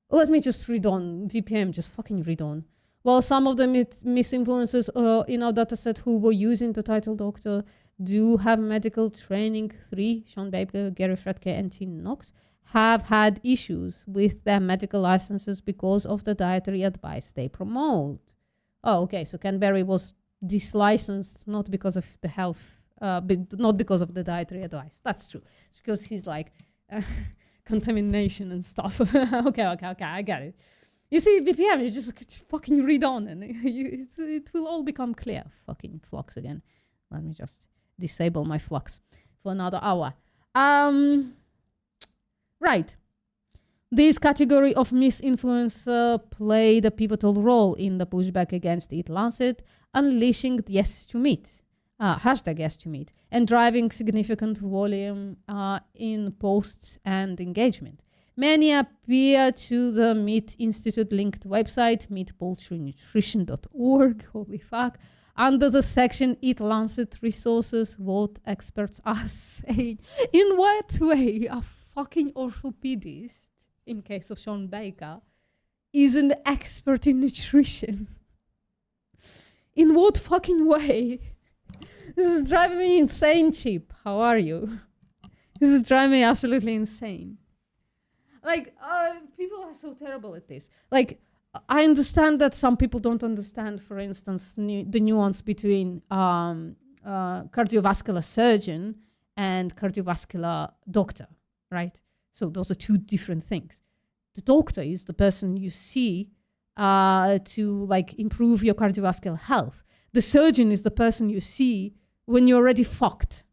Let me just read on. VPM, just fucking read on. While some of the misinfluencers in our dataset who were using the title doctor do have medical training, 3, Sean Baker, Gary Fredke, and Tim Knox, have had issues with their medical licenses because of the dietary advice they promote. Oh, okay, so Canberra was dislicensed not because of the health, not because of the dietary advice. That's true. It's because he's like contamination and stuff. Okay, I get it. You see, VPN, you just fucking read on and it will all become clear. Fucking flux again. Let me just disable my flux for another hour. Right. This category of misinfluencer played a pivotal role in the pushback against EAT-Lancet, unleashing Yes to Meat, hashtag Yes to Meat, and driving significant volume in posts and engagement. Many appear to the Meat Institute linked website, meatpoultrynutrition.org, holy fuck, under the section EAT-Lancet resources, what experts are saying. In what way a fucking orthopedist, in case of Sean Baker, is an expert in nutrition? In what fucking way? This is driving me insane, Chip. How are you? This is driving me absolutely insane. Like, people are so terrible at this. Like, I understand that some people don't understand, for instance, the nuance between cardiovascular surgeon and cardiovascular doctor, right? So those are two different things. The doctor is the person you see to like improve your cardiovascular health. The surgeon is the person you see when you're already fucked.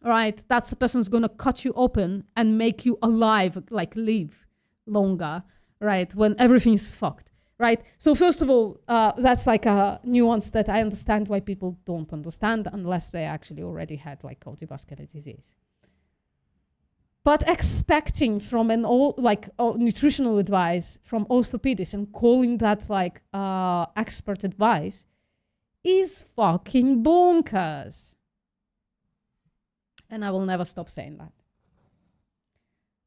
Right, that's the person who's gonna cut you open and make you alive, like live longer, right? When everything is fucked, right? So first of all, that's like a nuance that I understand why people don't understand unless they actually already had like cardiovascular disease. But expecting from an nutritional advice from orthopedics and calling that like expert advice is fucking bonkers. And I will never stop saying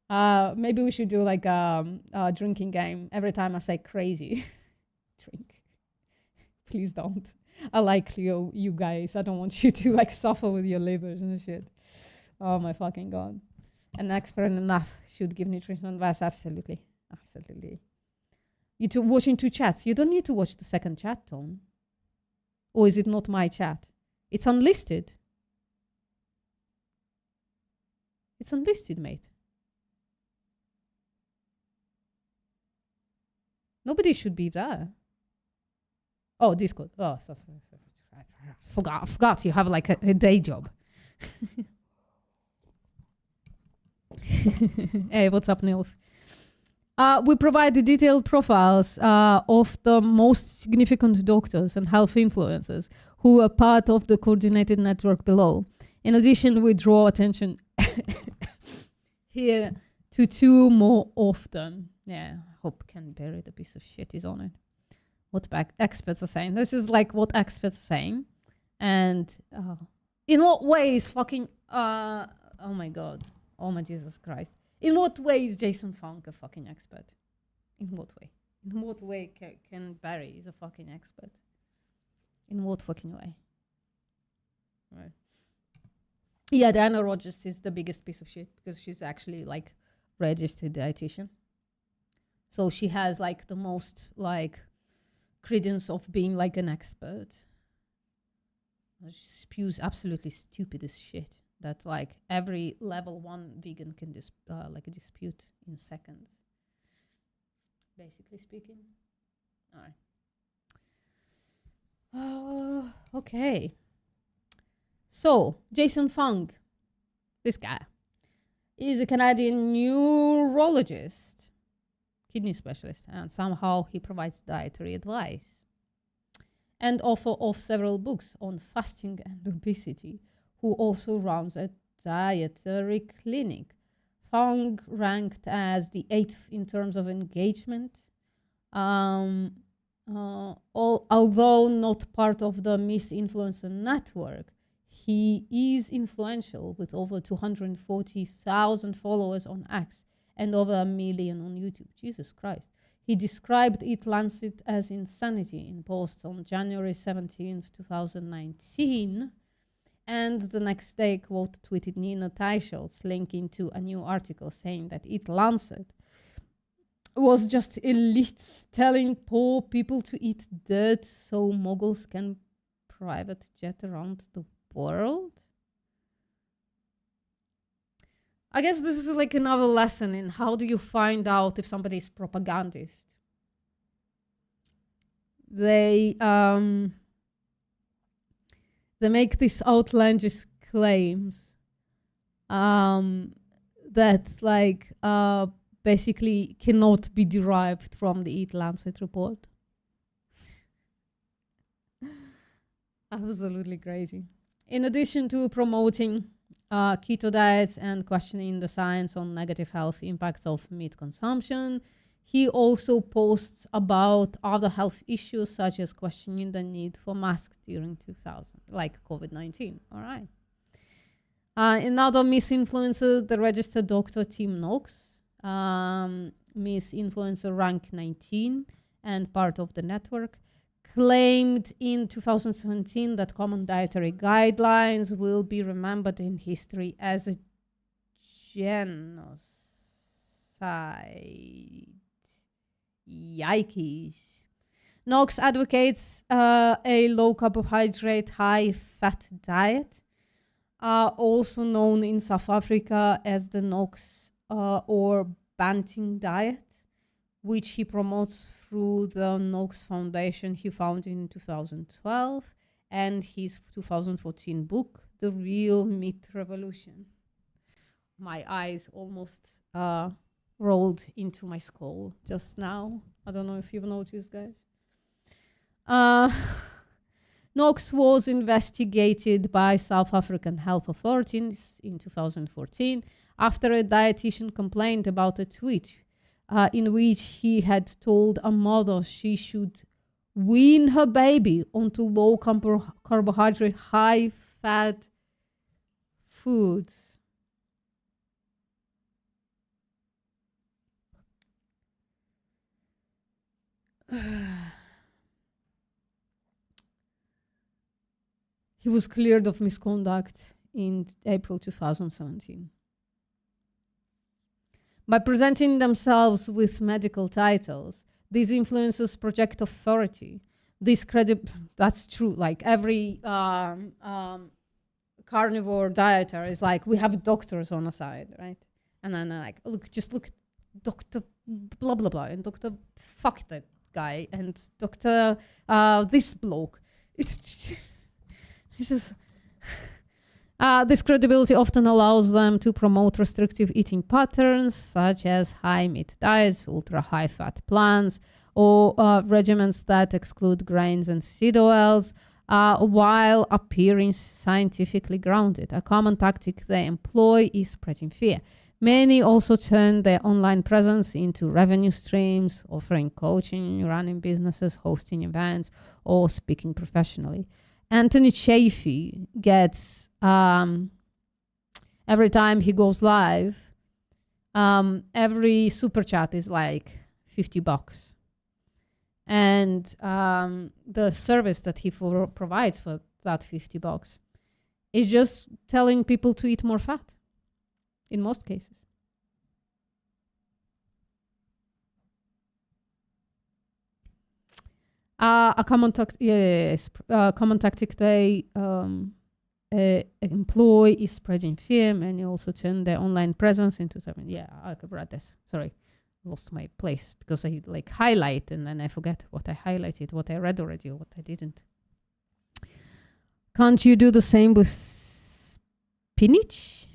that. Maybe we should do like a drinking game. Every time I say crazy, drink. Please don't. I like you guys. I don't want you to like suffer with your livers and shit. Oh my fucking God. An expert enough should give nutrition advice. Absolutely. Absolutely. You're watching 2 chats. You don't need to watch the second chat, Tom. Or is it not my chat? It's unlisted. It's unlisted, mate. Nobody should be there. Oh, Discord. Oh, sorry. I forgot you have like a day job. Hey, what's up, Nilf? We provide the detailed profiles of the most significant doctors and health influencers who are part of the coordinated network below. In addition, we draw attention here to 2 more often. Yeah, I hope Canberra, the piece of shit, is on it. What experts are saying. This is like what experts are saying. And in what ways fucking... oh my God. Oh my Jesus Christ. In what way is Jason Funk a fucking expert? In what way? In what way Ken Barry is a fucking expert? In what fucking way? Right. Yeah, Diana Rogers is the biggest piece of shit because she's actually like registered dietitian. So she has like the most like credence of being like an expert. She spews absolutely stupid as shit that like every level 1 vegan can like dispute in seconds. Basically speaking. All right. Okay. So, Jason Fung, this guy, is a Canadian neurologist, kidney specialist, and somehow he provides dietary advice and author of several books on fasting and obesity, who also runs a dietary clinic. Fung ranked as the 8th in terms of engagement. Although not part of the Miss Influencer network, he is influential with over 240,000 followers on X and over 1 million on YouTube. Jesus Christ. He described EAT-Lancet as insanity in posts on January 17th, 2019. And the next day, quote, tweeted Nina Teicholz, linking to a new article saying that EAT-Lancet was just elites telling poor people to eat dirt so moguls can private jet around the world. I guess this is like another lesson in how do you find out if somebody is propagandist. They make these outlandish claims that like basically cannot be derived from the EAT-Lancet report. Absolutely crazy. In addition to promoting keto diets and questioning the science on negative health impacts of meat consumption, he also posts about other health issues, such as questioning the need for masks during 2000, like COVID-19. All right. Another Miss Influencer, the registered doctor Tim Knox, Miss Influencer rank 19 and part of the network, claimed in 2017 that common dietary guidelines will be remembered in history as a genocide. Yikes. Knox advocates a low carbohydrate, high fat diet, also known in South Africa as the Knox or Banting diet, which he promotes through the Knox Foundation he founded in 2012 and his 2014 book, The Real Meat Revolution. My eyes almost rolled into my skull just now. I don't know if you've noticed, guys. Knox was investigated by South African health authorities in 2014 after a dietitian complained about a tweet in which he had told a mother she should wean her baby onto low carbohydrate, high fat foods. He was cleared of misconduct in April 2017. By presenting themselves with medical titles, these influencers project authority. That's true. Like every carnivore dieter is like, we have doctors on the side, right? And then they're like, look, Dr. blah, blah, blah, and Dr. fuck that guy, and Dr. This bloke. It's just... this credibility often allows them to promote restrictive eating patterns, such as high meat diets, ultra high fat plans, or regimens that exclude grains and seed oils, while appearing scientifically grounded. A common tactic they employ is spreading fear. Many also turn their online presence into revenue streams, offering coaching, running businesses, hosting events, or speaking professionally. Anthony Chaffee gets, every time he goes live, every super chat is like $50. And the service that he provides for that $50 is just telling people to eat more fat, in most cases. A common tactic they employ is spreading fear, and you also turn their online presence into something. Yeah, I read this. Sorry, lost my place because I like highlight and then I forget what I highlighted, what I read already, or what I didn't. Can't you do the same with spinach?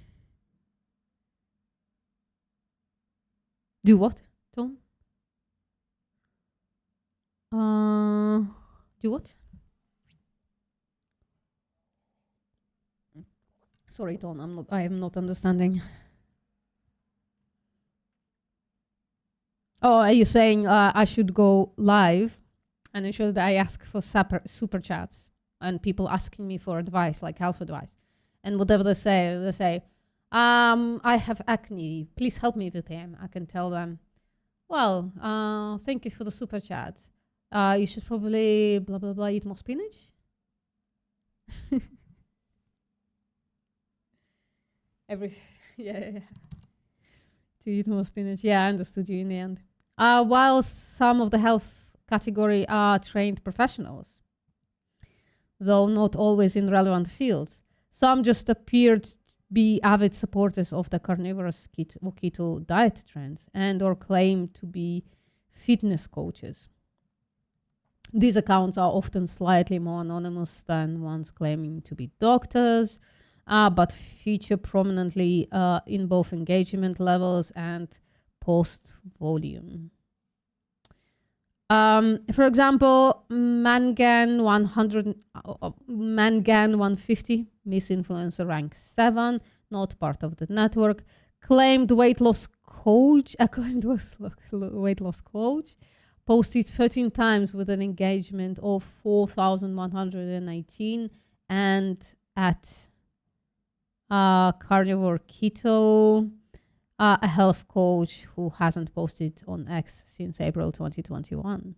Do what, Tom? Do what? Sorry, Tom, I am not understanding. Oh, are you saying I should go live and ensure that I ask for super chats and people asking me for advice, like health advice? And whatever they say, I have acne. Please help me with him. I can tell them, well, thank you for the super chat. You should probably blah, blah, blah, eat more spinach. Yeah. To eat more spinach. Yeah, I understood you in the end. While some of the health category are trained professionals, though not always in relevant fields, some just appeared to be avid supporters of the carnivorous keto diet trends and or claim to be fitness coaches. These accounts are often slightly more anonymous than ones claiming to be doctors, but feature prominently in both engagement levels and post volume. For example, Mangan 150, Miss Influencer rank 7, not part of the network, claimed weight loss coach, posted 13 times with an engagement of 4,118, and at Carnivore Keto, a health coach who hasn't posted on X since April 2021.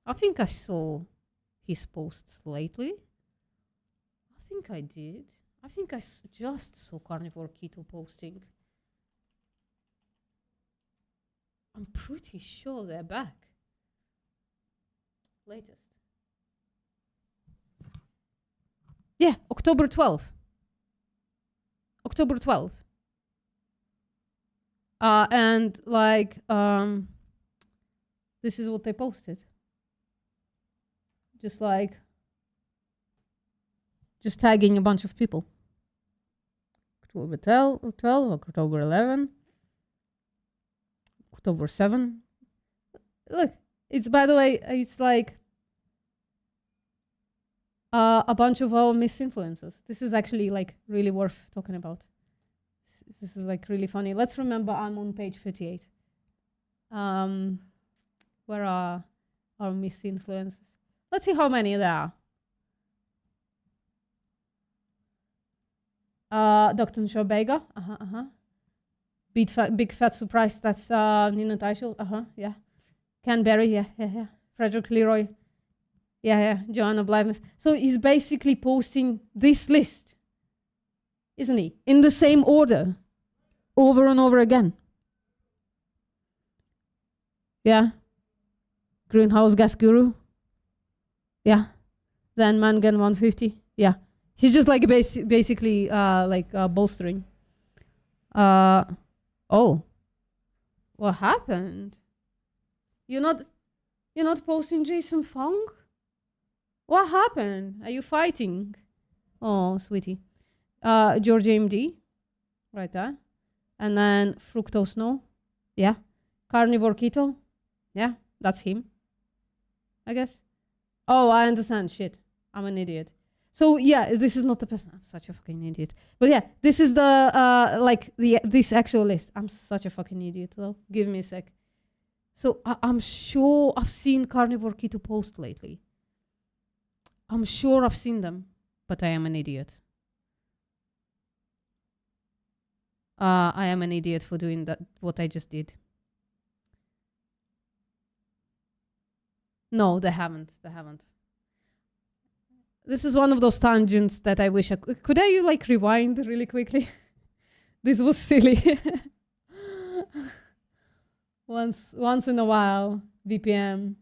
I think I saw his posts lately. I think I did. I think I just saw Carnivore Keto posting. I'm pretty sure they're back. Latest. Yeah, October 12th. October 12th. And like, this is what they posted. Just like, just tagging a bunch of people. October 12, October 11, October 7. Look, it's, by the way, it's like a bunch of our misinfluences. This is actually like really worth talking about. This is like really funny. Let's remember I'm on page 38. Where are our misinfluences? Let's see how many there are. Dr. Shobega. Big fat surprise. That's Nina Teichel. Yeah. Canberry. Yeah. Frederick Leroy. Yeah. Joanna Blythe. So he's basically posting this list, isn't he? In the same order, over and over again. Yeah. Greenhouse gas guru. Yeah. Then Mangan 150. Yeah. He's just like basically bolstering. Oh. What happened? You're not posting Jason Fung? What happened? Are you fighting? Oh, sweetie. George AMD. Right there. And then Fructose No. Yeah. Carnivore Keto. Yeah. That's him, I guess. Oh, I understand. Shit. I'm an idiot. So yeah, this is not the person. I'm such a fucking idiot. But yeah, this is the this actual list. I'm such a fucking idiot though. Give me a sec. So I'm sure I've seen Carnivore Keto post lately. I'm sure I've seen them, but I am an idiot. I am an idiot for doing that. What I just did. No, they haven't. This is one of those tangents that I wish I could. Could I like rewind really quickly? This was silly. Once in a while, VPM,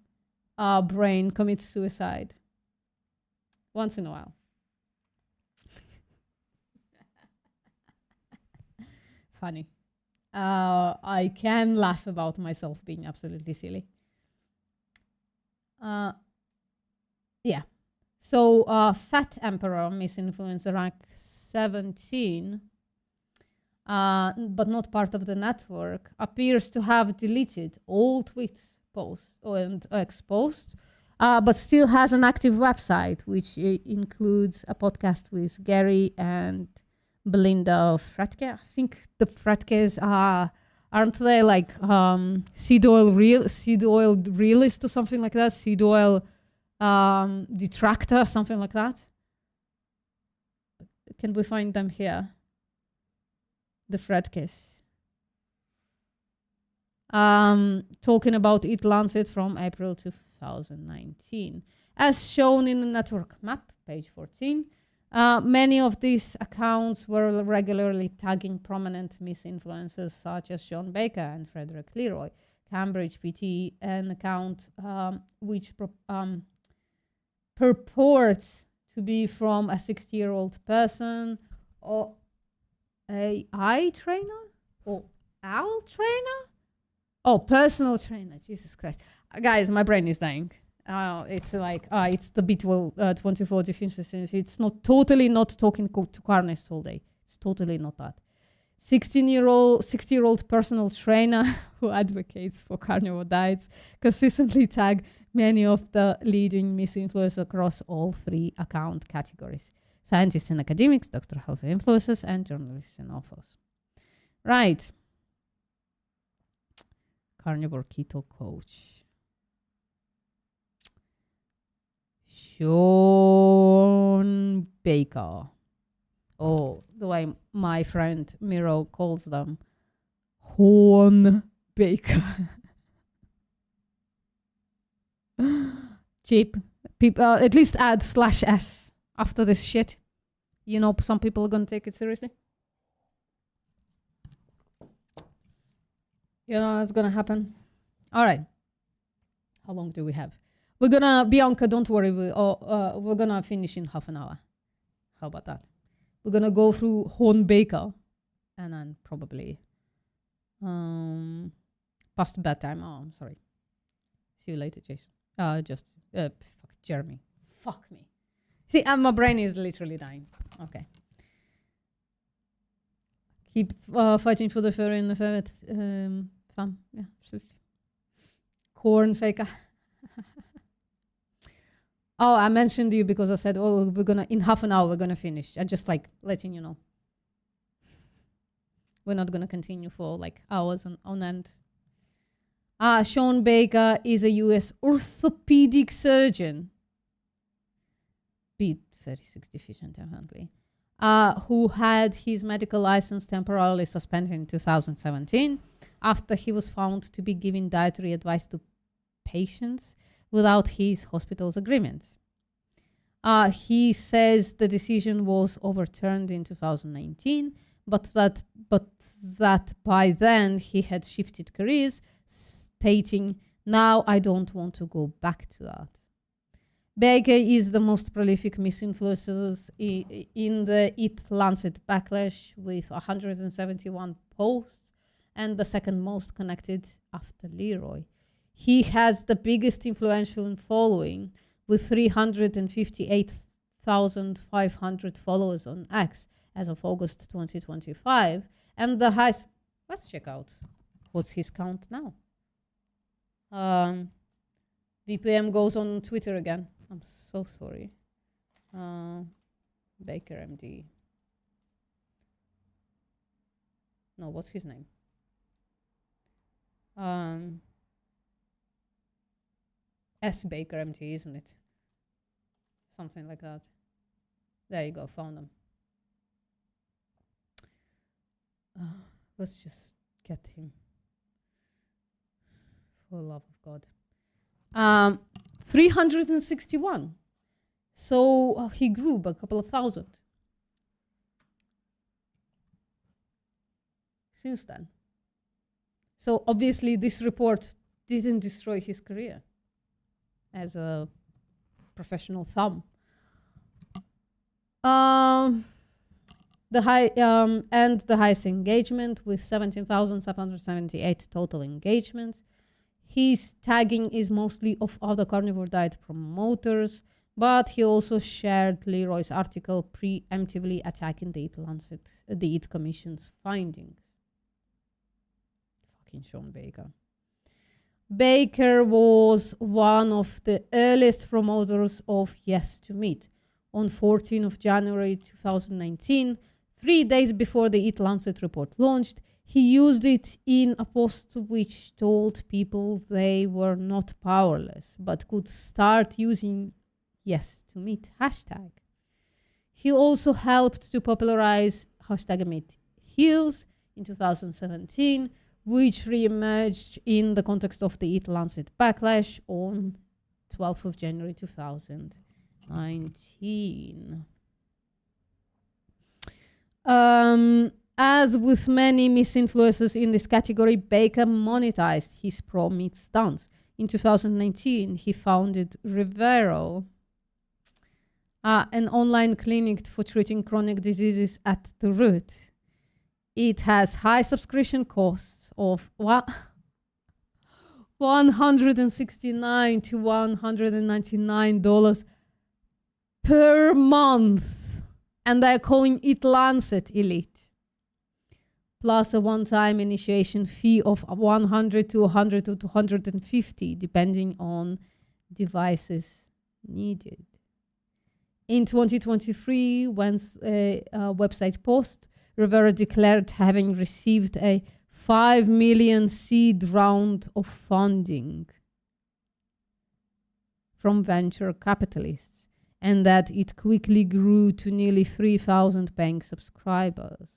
our brain commits suicide. Once in a while. Funny. I can laugh about myself being absolutely silly. Yeah. So Fat Emperor, Misinfluencer rank 17, but not part of the network, appears to have deleted all tweets, posts, and exposed, but still has an active website, which includes a podcast with Gary and Belinda Fretke. I think the Fretkes are Aren't they like seed oil realist or something like that? Seed oil detractor, something like that. Can we find them here? The Fredkis. Talking about EAT-Lancet from April 2019. As shown in the network map, page 14, many of these accounts were regularly tagging prominent misinfluencers such as Sean Baker and Frederick Leroy. Cambridge PT, an account which purports to be from a 60-year-old person or a eye trainer or owl trainer? Oh, personal trainer. Jesus Christ. Guys, my brain is dying. It's like, it's the B12 deficiency. It's not totally not talking to carnists all day. It's totally not that. 60-year-old personal trainer who advocates for carnivore diets consistently tag many of the leading misinfluencers across all three account categories: scientists and academics, doctor health influencers, and journalists and authors. Right. Carnivore keto coach. Sean Baker. Oh, the way my friend Miro calls them. Horn Baker. Cheap. People, at least add /s after this shit. You know, some people are going to take it seriously. You know that's going to happen. All right. How long do we have? We're going to, Bianca, don't worry. We're going to finish in half an hour. How about that? We're going to go through Horn Baker and then probably past bedtime. Oh, I'm sorry. See you later, Jason. Fuck, Jeremy. Fuck me. See, my brain is literally dying. Okay. Keep fighting for the furry and the ferret. Fun. Yeah, absolutely. Corn faker. Oh, I mentioned you because I said, oh, we're gonna, in half an hour, we're gonna finish. I just like letting you know. We're not gonna continue for like hours on end. Sean Baker is a US orthopedic surgeon. B36 deficient, apparently. Who had his medical license temporarily suspended in 2017 after he was found to be giving dietary advice to patients without his hospital's agreement. He says the decision was overturned in 2019, but that by then he had shifted careers, stating, "Now I don't want to go back to that." Baker is the most prolific misinfluencer in the EAT-Lancet backlash with 171 posts and the second most connected after Leroy. He has the biggest influential following with 358,500 followers on X as of August 2025 and the highest. Let's check out what's his count now. VPM goes on Twitter again. I'm so sorry. Baker MD. No, what's his name? S. Baker MD, isn't it? Something like that. There you go, found him. Let's just get him. For the love of God. 361. So he grew by a couple of thousand since then. So obviously this report didn't destroy his career as a professional thumb. The highest engagement with 17,778 total engagements. His tagging is mostly of other carnivore diet promoters, but he also shared Leroy's article preemptively attacking the EAT Commission's findings. Fucking Sean Baker. Baker was one of the earliest promoters of Yes to Meat. On 14th of January 2019, 3 days before the EAT-Lancet report launched, He used it in a post which told people they were not powerless, but could start using yes to meet hashtag. He also helped to popularize hashtag Meet Heals in 2017, which re-emerged in the context of the EAT-Lancet backlash on 12th of January 2019. As with many misinfluencers in this category, Baker monetized his pro-meat stance. In 2019, he founded Rivero, an online clinic for treating chronic diseases at the root. It has high subscription costs of $169 to $199 per month, and they're calling it Lancet Elite, plus a one-time initiation fee of $100 to $100 to $250, depending on devices needed. In 2023, when a website post, Rivera declared having received a $5 million seed round of funding from venture capitalists, and that it quickly grew to nearly 3,000 paying subscribers.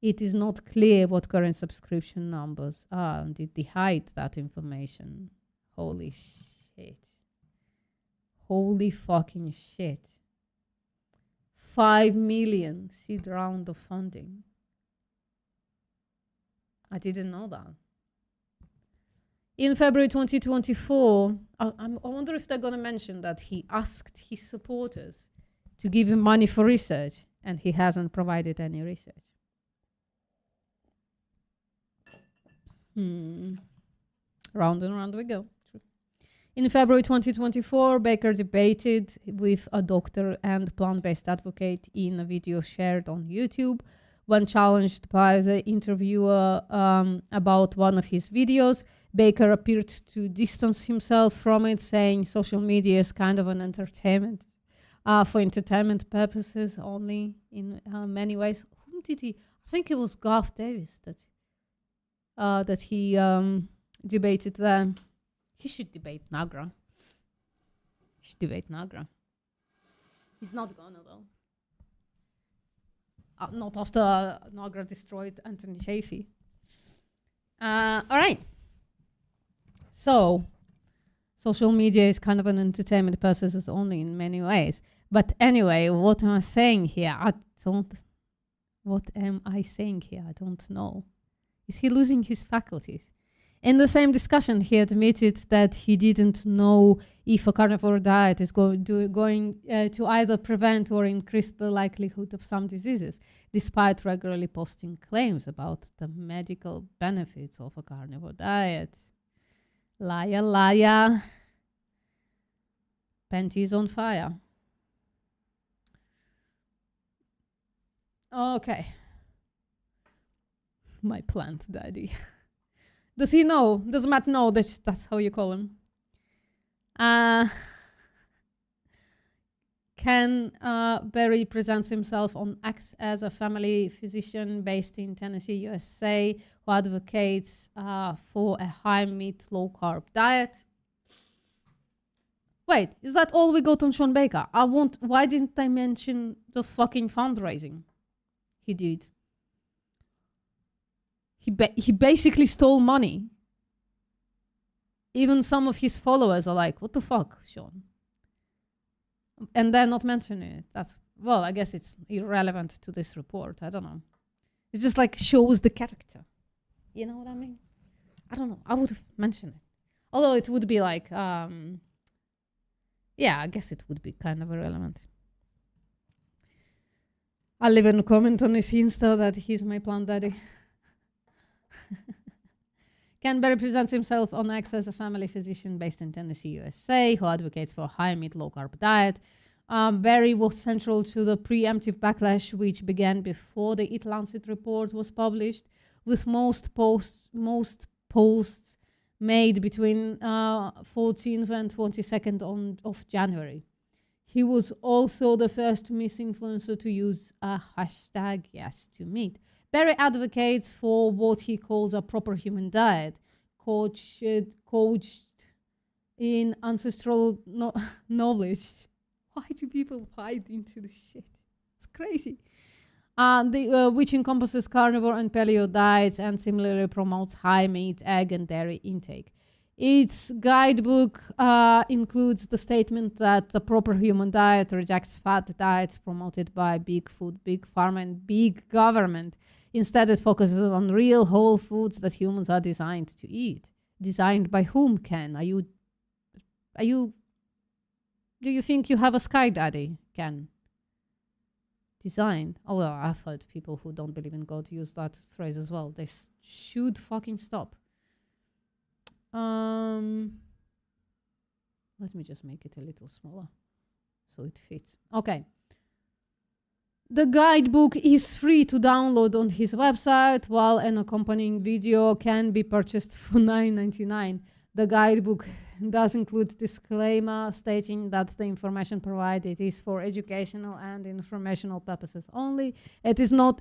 It is not clear what current subscription numbers are. Did they hide that information? Holy shit. Holy fucking shit. 5 million seed round of funding. I didn't know that. In February 2024, I wonder if they're going to mention that he asked his supporters to give him money for research, and he hasn't provided any research. Round and round we go. In February 2024, Baker debated with a doctor and plant-based advocate in a video shared on YouTube. When challenged by the interviewer about one of his videos, Baker appeared to distance himself from it, saying social media is kind of an entertainment, for entertainment purposes only in many ways. Whom did he? I think it was Garth Davis that he debated there. He should debate Nagra. He's not gonna though. Not after Nagra destroyed Anthony Chaffee. All right. So, social media is kind of an entertainment purposes only in many ways. But anyway, what am I saying here? I don't know. Is he losing his faculties? In the same discussion, he admitted that he didn't know if a carnivore diet is going to either prevent or increase the likelihood of some diseases, despite regularly posting claims about the medical benefits of a carnivore diet. Liar, liar. Panties on fire. Okay. My plant daddy. Does he know? Does Matt know that that's how you call him? Ken Berry presents himself on X as a family physician based in Tennessee, USA, who advocates for a high-meat, low-carb diet. Wait, is that all we got on Sean Baker? Why didn't I mention the fucking fundraising he did? He basically stole money. Even some of his followers are like, what the fuck, Sean? And they're not mentioning it. Well, I guess it's irrelevant to this report. I don't know. It's just like shows the character. You know what I mean? I don't know. I would have mentioned it. Although it would be like, yeah, I guess it would be kind of irrelevant. I'll leave a comment on his Insta that he's my plant daddy. Ken Berry presents himself on X as a family physician based in Tennessee, USA, who advocates for a high-meat, low-carb diet. Berry was central to the preemptive backlash, which began before the EAT-Lancet report was published, with most posts made between 14th and 22nd of January. He was also the first misinfluencer to use a hashtag #YesToMeat. Barry advocates for what he calls a proper human diet, coached in ancestral knowledge. Why do people fight into this shit? It's crazy. Which encompasses carnivore and paleo diets and similarly promotes high meat, egg, and dairy intake. Its guidebook includes the statement that the proper human diet rejects fat diets promoted by big food, big pharma, and big government. Instead, it focuses on real whole foods that humans are designed to eat. Designed by whom, Ken? Do you think you have a sky daddy, Ken? Designed. Oh, well, I thought people who don't believe in God use that phrase as well. They should fucking stop. Let me just make it a little smaller so it fits. Okay. The guidebook is free to download on his website, while an accompanying video can be purchased for $9.99. The guidebook does include disclaimer stating that the information provided is for educational and informational purposes only. It is not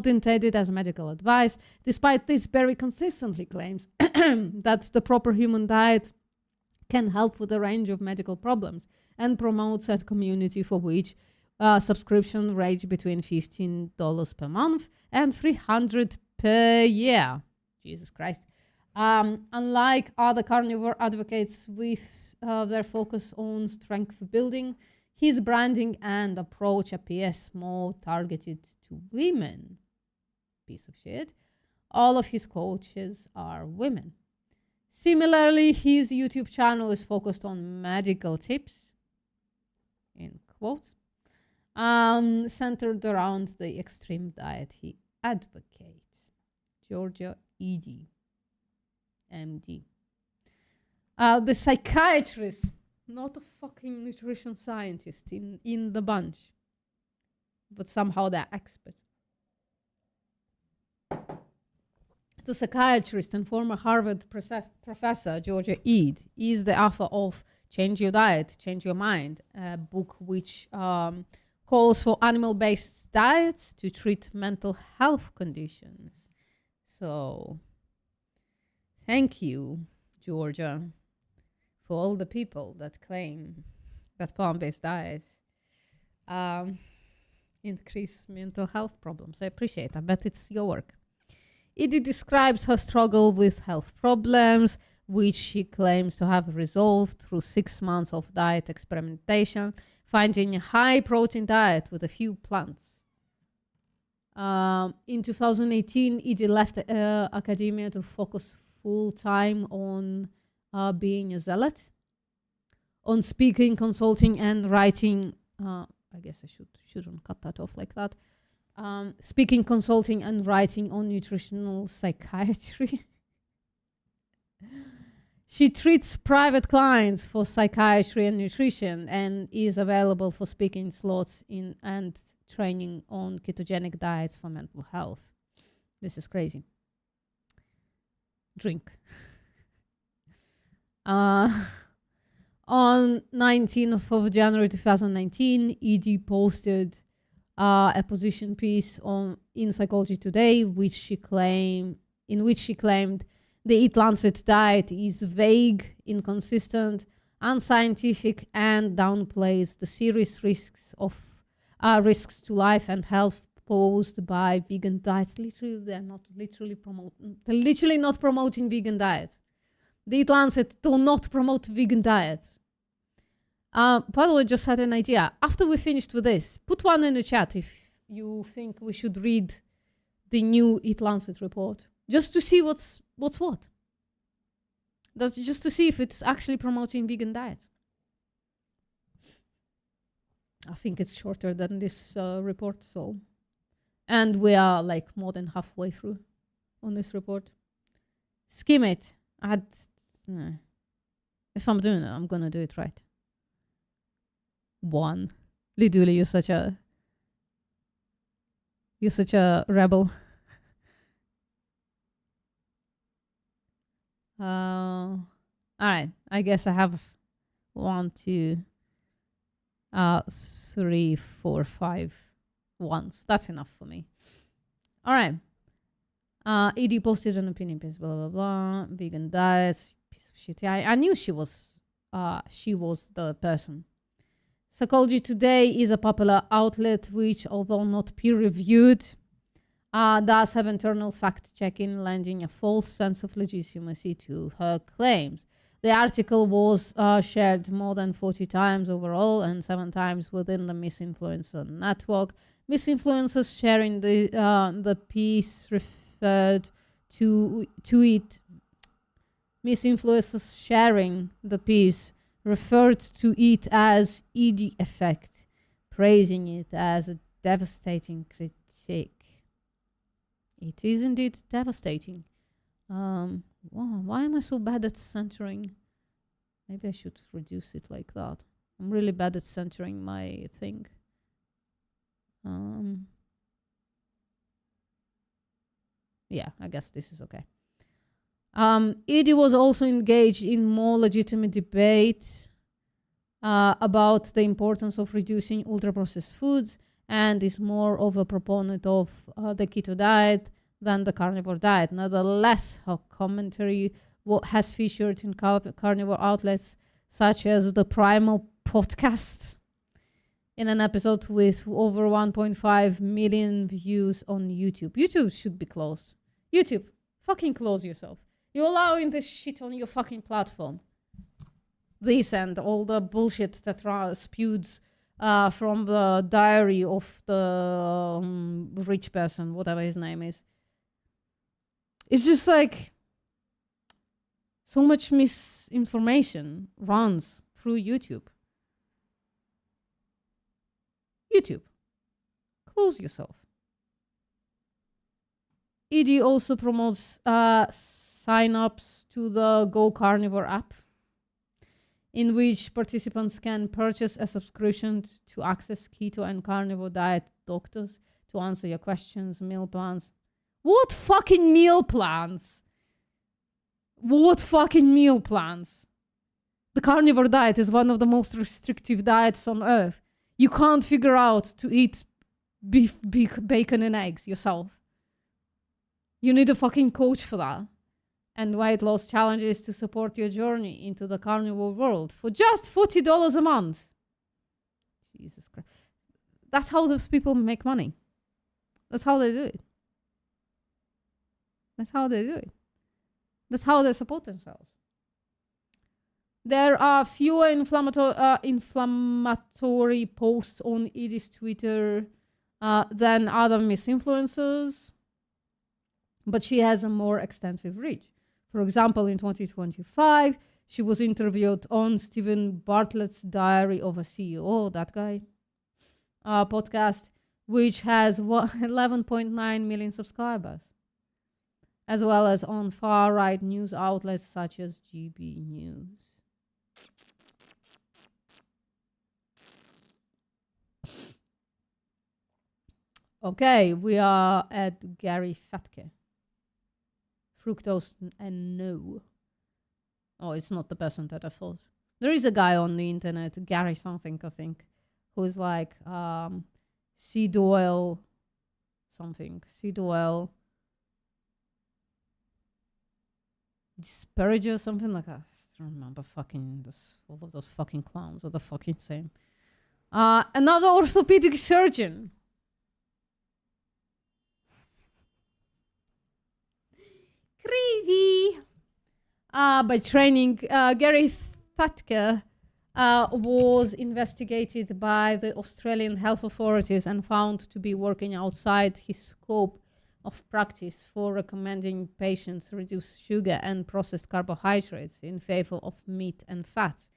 intended as medical advice. Despite this, Berry consistently claims that the proper human diet can help with a range of medical problems and promotes a community for which subscription range between $15 per month and $300 per year. Jesus Christ. Unlike other carnivore advocates with their focus on strength building, his branding and approach appears more targeted to women. Piece of shit. All of his coaches are women. Similarly, his YouTube channel is focused on medical tips, in quotes, centered around the extreme diet he advocates. Georgia E.D. MD. The psychiatrist, not a fucking nutrition scientist in the bunch, but somehow they're expert. The psychiatrist and former Harvard professor Georgia Ede is the author of Change Your Diet, Change Your Mind, a book which calls for animal-based diets to treat mental health conditions. So thank you, Georgia, for all the people that claim that plant-based diets increase mental health problems. I appreciate it. I bet it's your work. Edie describes her struggle with health problems, which she claims to have resolved through 6 months of diet experimentation, finding a high-protein diet with a few plants. In 2018, Edie left academia to focus full-time on being a zealot, on speaking, consulting, and writing. I guess I shouldn't cut that off like that. Speaking, consulting, and writing on nutritional psychiatry. She treats private clients for psychiatry and nutrition and is available for speaking slots in and training on ketogenic diets for mental health. This is crazy. Drink. On 19th of January 2019, Edie posted a position piece in Psychology Today, in which she claimed the EAT-Lancet diet is vague, inconsistent, unscientific, and downplays the serious risks to life and health posed by vegan diets. They're literally not promoting vegan diets. The EAT-Lancet do not promote vegan diets. By the way, just had an idea. After we finished with this, put one in the chat if you think we should read the new EAT-Lancet report, just to see what's what. That's just to see if it's actually promoting vegan diets. I think it's shorter than this report, so. And we are like more than halfway through on this report. Skim it. If I'm doing it, I'm gonna do it right. 1. Liduli, you're such a rebel. All right. I guess I have 1, 2, 3, 4, 5 once. That's enough for me. All right. ED posted an opinion piece, blah, blah, blah. Vegan diet, piece of shit. Yeah, I knew she was the person. Psychology Today is a popular outlet which, although not peer-reviewed, does have internal fact-checking, lending a false sense of legitimacy to her claims. The article was shared more than 40 times overall and 7 times within the Misinfluencer network. Misinfluencers sharing the piece referred to it. Misinfluencers sharing the piece referred to it as ED effect, praising it as a devastating critique. It is indeed devastating. Why am I so bad at centering? Maybe I should reduce it like that. I'm really bad at centering my thing. Yeah, I guess this is okay. ED was also engaged in more legitimate debate about the importance of reducing ultra-processed foods and is more of a proponent of the keto diet than the carnivore diet. Nevertheless, her commentary has featured in carnivore outlets such as the Primal podcast in an episode with over 1.5 million views on YouTube. YouTube should be closed. YouTube, fucking close yourself. You're allowing this shit on your fucking platform. This and all the bullshit that spewed from the diary of the rich person, whatever his name is. It's just like so much misinformation runs through YouTube. YouTube, close yourself. ED also promotes sign-ups to the Go Carnivore app, in which participants can purchase a subscription to access keto and carnivore diet doctors to answer your questions, meal plans. What fucking meal plans? What fucking meal plans? The carnivore diet is one of the most restrictive diets on earth. You can't figure out to eat beef, bacon, and eggs yourself. You need a fucking coach for that. And weight loss challenges to support your journey into the carnivore world for just $40 a month. Jesus Christ. That's how those people make money. That's how they do it. That's how they do it. That's how they support themselves. There are fewer inflammatory posts on Edith's Twitter than other misinfluencers, but she has a more extensive reach. For example, in 2025, she was interviewed on Stephen Bartlett's Diary of a CEO, that guy, podcast, which has 11.9 million subscribers, as well as on far-right news outlets such as GB News. Okay, we are at Gary Fatke. Fructose and no. Oh, it's not the person that I thought. There is a guy on the internet, Gary something, I think, who's like seed oil something. Seed oil disparage or something like that. I don't remember fucking all of those fucking clowns are the fucking same. Another orthopedic surgeon. Crazy. By training, Gary Fatke was investigated by the Australian health authorities and found to be working outside his scope of practice for recommending patients reduce sugar and processed carbohydrates in favor of meat and fat.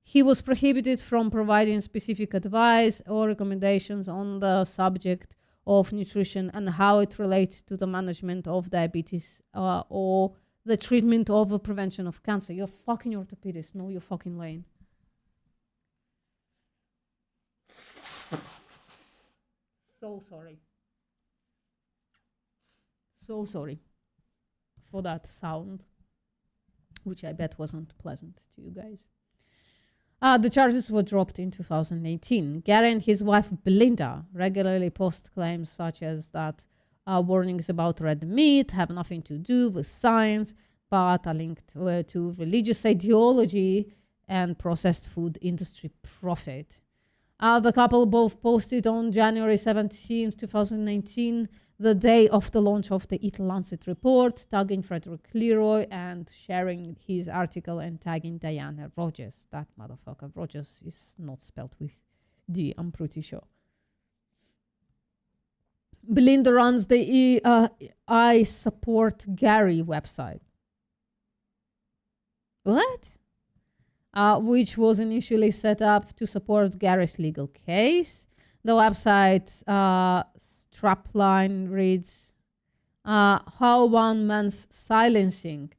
He was prohibited from providing specific advice or recommendations on the subject of nutrition and how it relates to the management of diabetes or the treatment of the prevention of cancer. You're fucking orthopedist. Know your fucking lane. So sorry. So sorry for that sound, which I bet wasn't pleasant to you guys. The charges were dropped in 2018. Gary and his wife Belinda regularly post claims such as that warnings about red meat have nothing to do with science, but are linked to religious ideology and processed food industry profit. The couple both posted on January 17, 2019, the day of the launch of the EAT-Lancet report, tagging Frederick Leroy and sharing his article and tagging Diana Rogers. That motherfucker. Rogers is not spelled with D, I'm pretty sure. Belinda runs the I Support Gary website. What? Which was initially set up to support Gary's legal case. The website strapline reads, how one man's silencing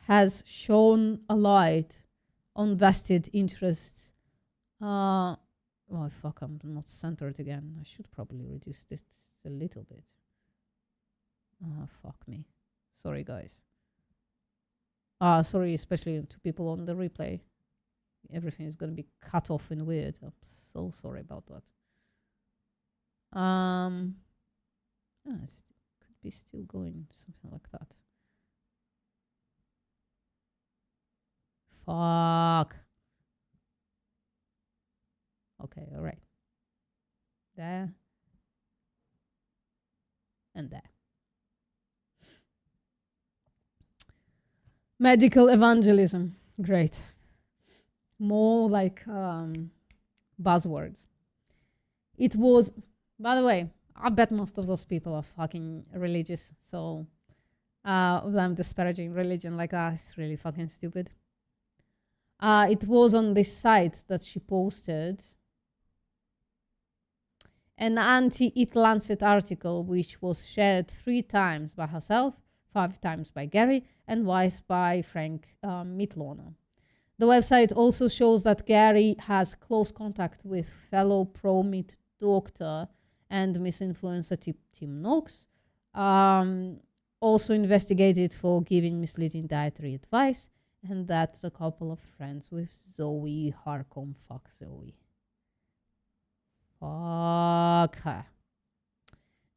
has shone a light on vested interests. Oh, fuck, I'm not centered again. I should probably reduce this a little bit. Fuck me. Sorry, guys. Sorry, especially to people on the replay. Everything is going to be cut off in weird. I'm so sorry about that. It could be still going, something like that. Fuck. Okay, all right. There. And there. Medical evangelism. Great. More like buzzwords. It was, by the way, I bet most of those people are fucking religious. So them disparaging religion like that is really fucking stupid. It was on this site that she posted an anti-EAT-Lancet article, which was shared 3 times by herself, 5 times by Gary, and once by Frank Mitlona. The website also shows that Gary has close contact with fellow pro-meat doctor and misinfluencer Tim Knox, also investigated for giving misleading dietary advice, and that's a couple of friends with Zoe Harcombe. Fuck Zoe. Fuck her.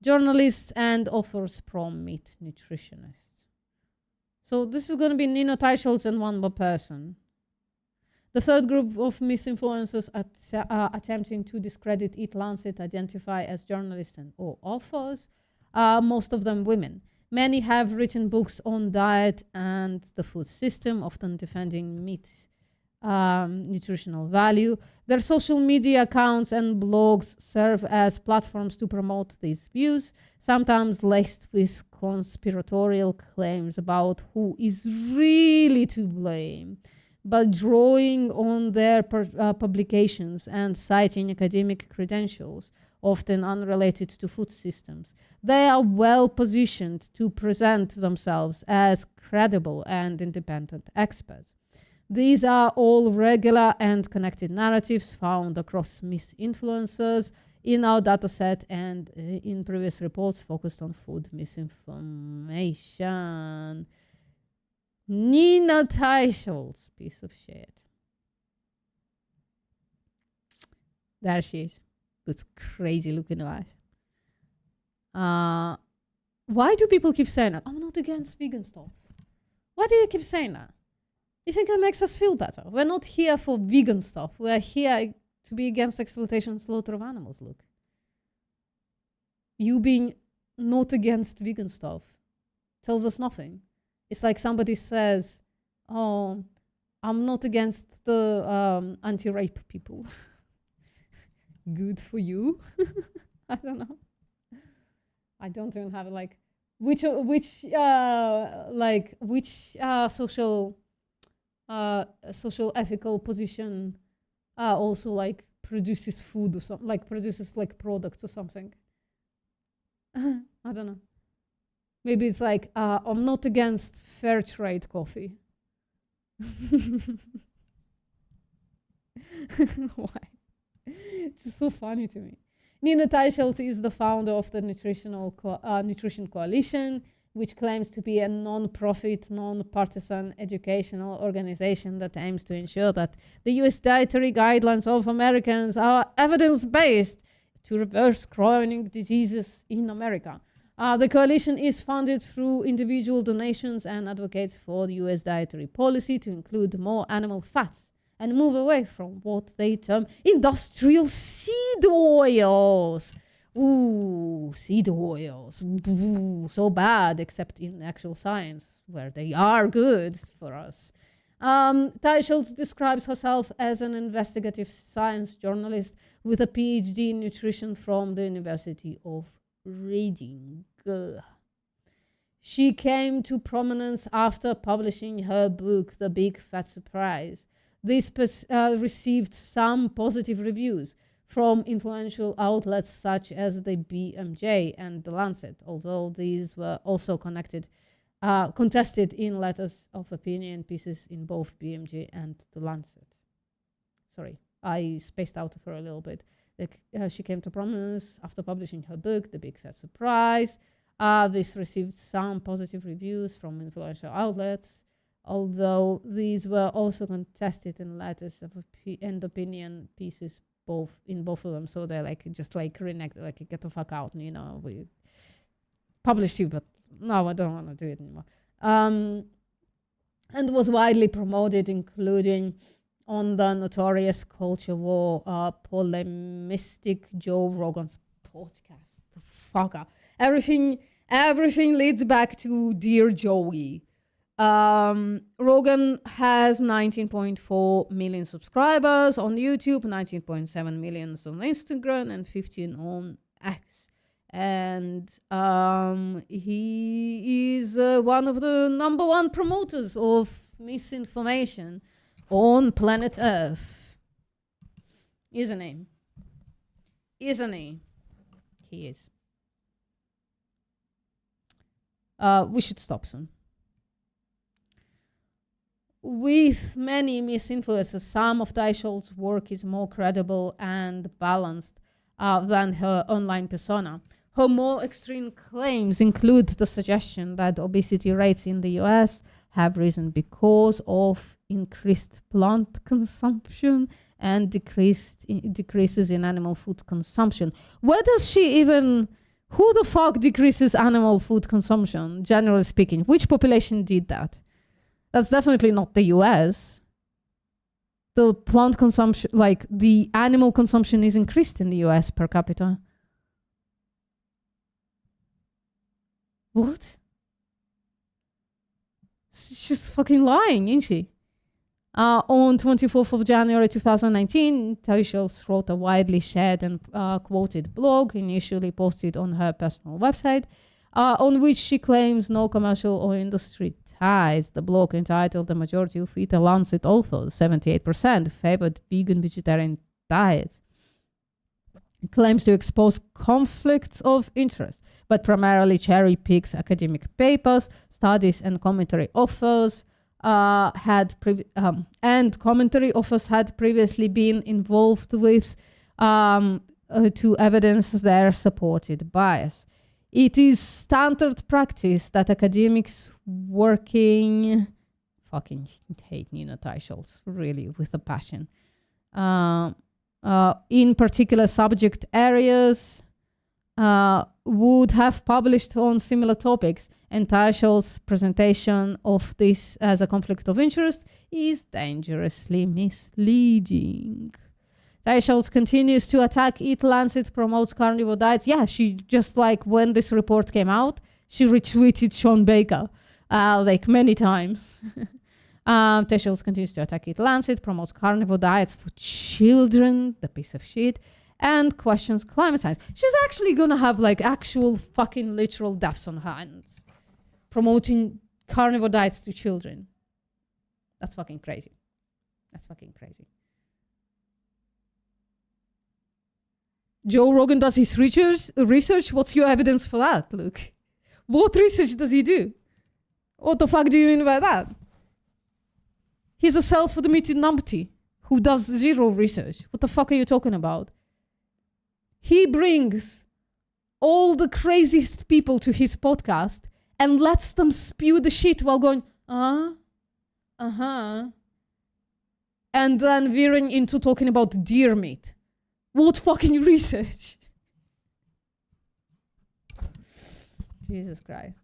Journalists and authors pro-meat nutritionists. So this is going to be Nino Teichels and one more person. The third group of misinfluencers attempting to discredit EAT-Lancet identify as journalists and or authors, most of them women. Many have written books on diet and the food system, often defending meat nutritional value. Their social media accounts and blogs serve as platforms to promote these views, sometimes laced with conspiratorial claims about who is really to blame, but drawing on their publications and citing academic credentials, often unrelated to food systems. They are well positioned to present themselves as credible and independent experts. These are all regular and connected narratives found across misinfluencers in our dataset and in previous reports focused on food misinformation. Nina Teichels, piece of shit. There she is, with crazy looking eyes. Why do people keep saying that? I'm not against vegan stuff. Why do you keep saying that? You think it makes us feel better? We're not here for vegan stuff. We're here to be against exploitation and slaughter of animals, look. You being not against vegan stuff tells us nothing. It's like somebody says, oh, I'm not against the anti-rape people. Good for you. I don't know. I don't even have like which social ethical position also like produces food or something, like produces like products or something. I don't know. Maybe it's like I'm not against fair trade coffee. Why? It's just so funny to me. Nina Teichels is the founder of the Nutrition Coalition, which claims to be a non-profit, non-partisan educational organization that aims to ensure that the US dietary guidelines of Americans are evidence-based to reverse chronic diseases in America. The coalition is funded through individual donations and advocates for the US dietary policy to include more animal fats and move away from what they term industrial seed oils. Ooh, seed oils. Ooh, so bad, except in actual science, where they are good for us. Teicholz describes herself as an investigative science journalist with a PhD in nutrition from the University of Reading. She came to prominence after publishing her book, The Big Fat Surprise. This received some positive reviews from influential outlets such as the BMJ and The Lancet, although these were also contested in letters of opinion pieces in both BMJ and The Lancet. Sorry, I spaced out for a little bit. She came to prominence after publishing her book, The Big Fat Surprise. This received some positive reviews from influential outlets, although these were also contested in letters of opinion pieces in both of them. So they're reneged, get the fuck out, we published you, but no, I don't want to do it anymore. And was widely promoted, including on the notorious culture war polemistic Joe Rogan's podcast. The fucker. Everything leads back to Dear Joey. Rogan has 19.4 million subscribers on YouTube, 19.7 million on Instagram, and 15 on X. And he is one of the number one promoters of misinformation on planet Earth. Isn't he? Isn't he? He is. We should stop soon. With many misinfluencers, some of Teicholz's work is more credible and balanced than her online persona. Her more extreme claims include the suggestion that obesity rates in the US have risen because of increased plant consumption and decreases in animal food consumption. Where does she even... Who the fuck decreases animal food consumption, generally speaking? Which population did that? That's definitely not the US. The plant consumption, the animal consumption is increased in the US per capita. What? She's fucking lying, isn't she? On 24th of January 2019, Teicholz wrote a widely shared and quoted blog, initially posted on her personal website, on which she claims no commercial or industry ties. The blog, entitled "The Majority of EAT-Lancet Authors, 78%, favored vegan-vegetarian diets," claims to expose conflicts of interest, but primarily cherry picks academic papers, studies, and commentary authors had previously been involved with to evidence their supported bias. It is standard practice that academics working... Fucking hate Nina Teicholz, really, with a passion. In particular subject areas would have published on similar topics, and Teicholz's presentation of this as a conflict of interest is dangerously misleading. Teicholz continues to attack EAT-Lancet, promotes carnivore diets. Yeah, she just when this report came out, she retweeted Sean Baker many times. Teicholz continues to attack EAT-Lancet, promotes carnivore diets for children, the piece of shit, and questions climate science. She's actually gonna have actual fucking literal deaths on her hands, promoting carnivore diets to children. That's fucking crazy. That's fucking crazy. Joe Rogan does his research. What's your evidence for that, Luke? What research does he do? What the fuck do you mean by that? He's a self-admitted numpty who does zero research. What the fuck are you talking about? He brings all the craziest people to his podcast and lets them spew the shit while going, uh-huh. And then veering into talking about deer meat. What fucking research? Jesus Christ.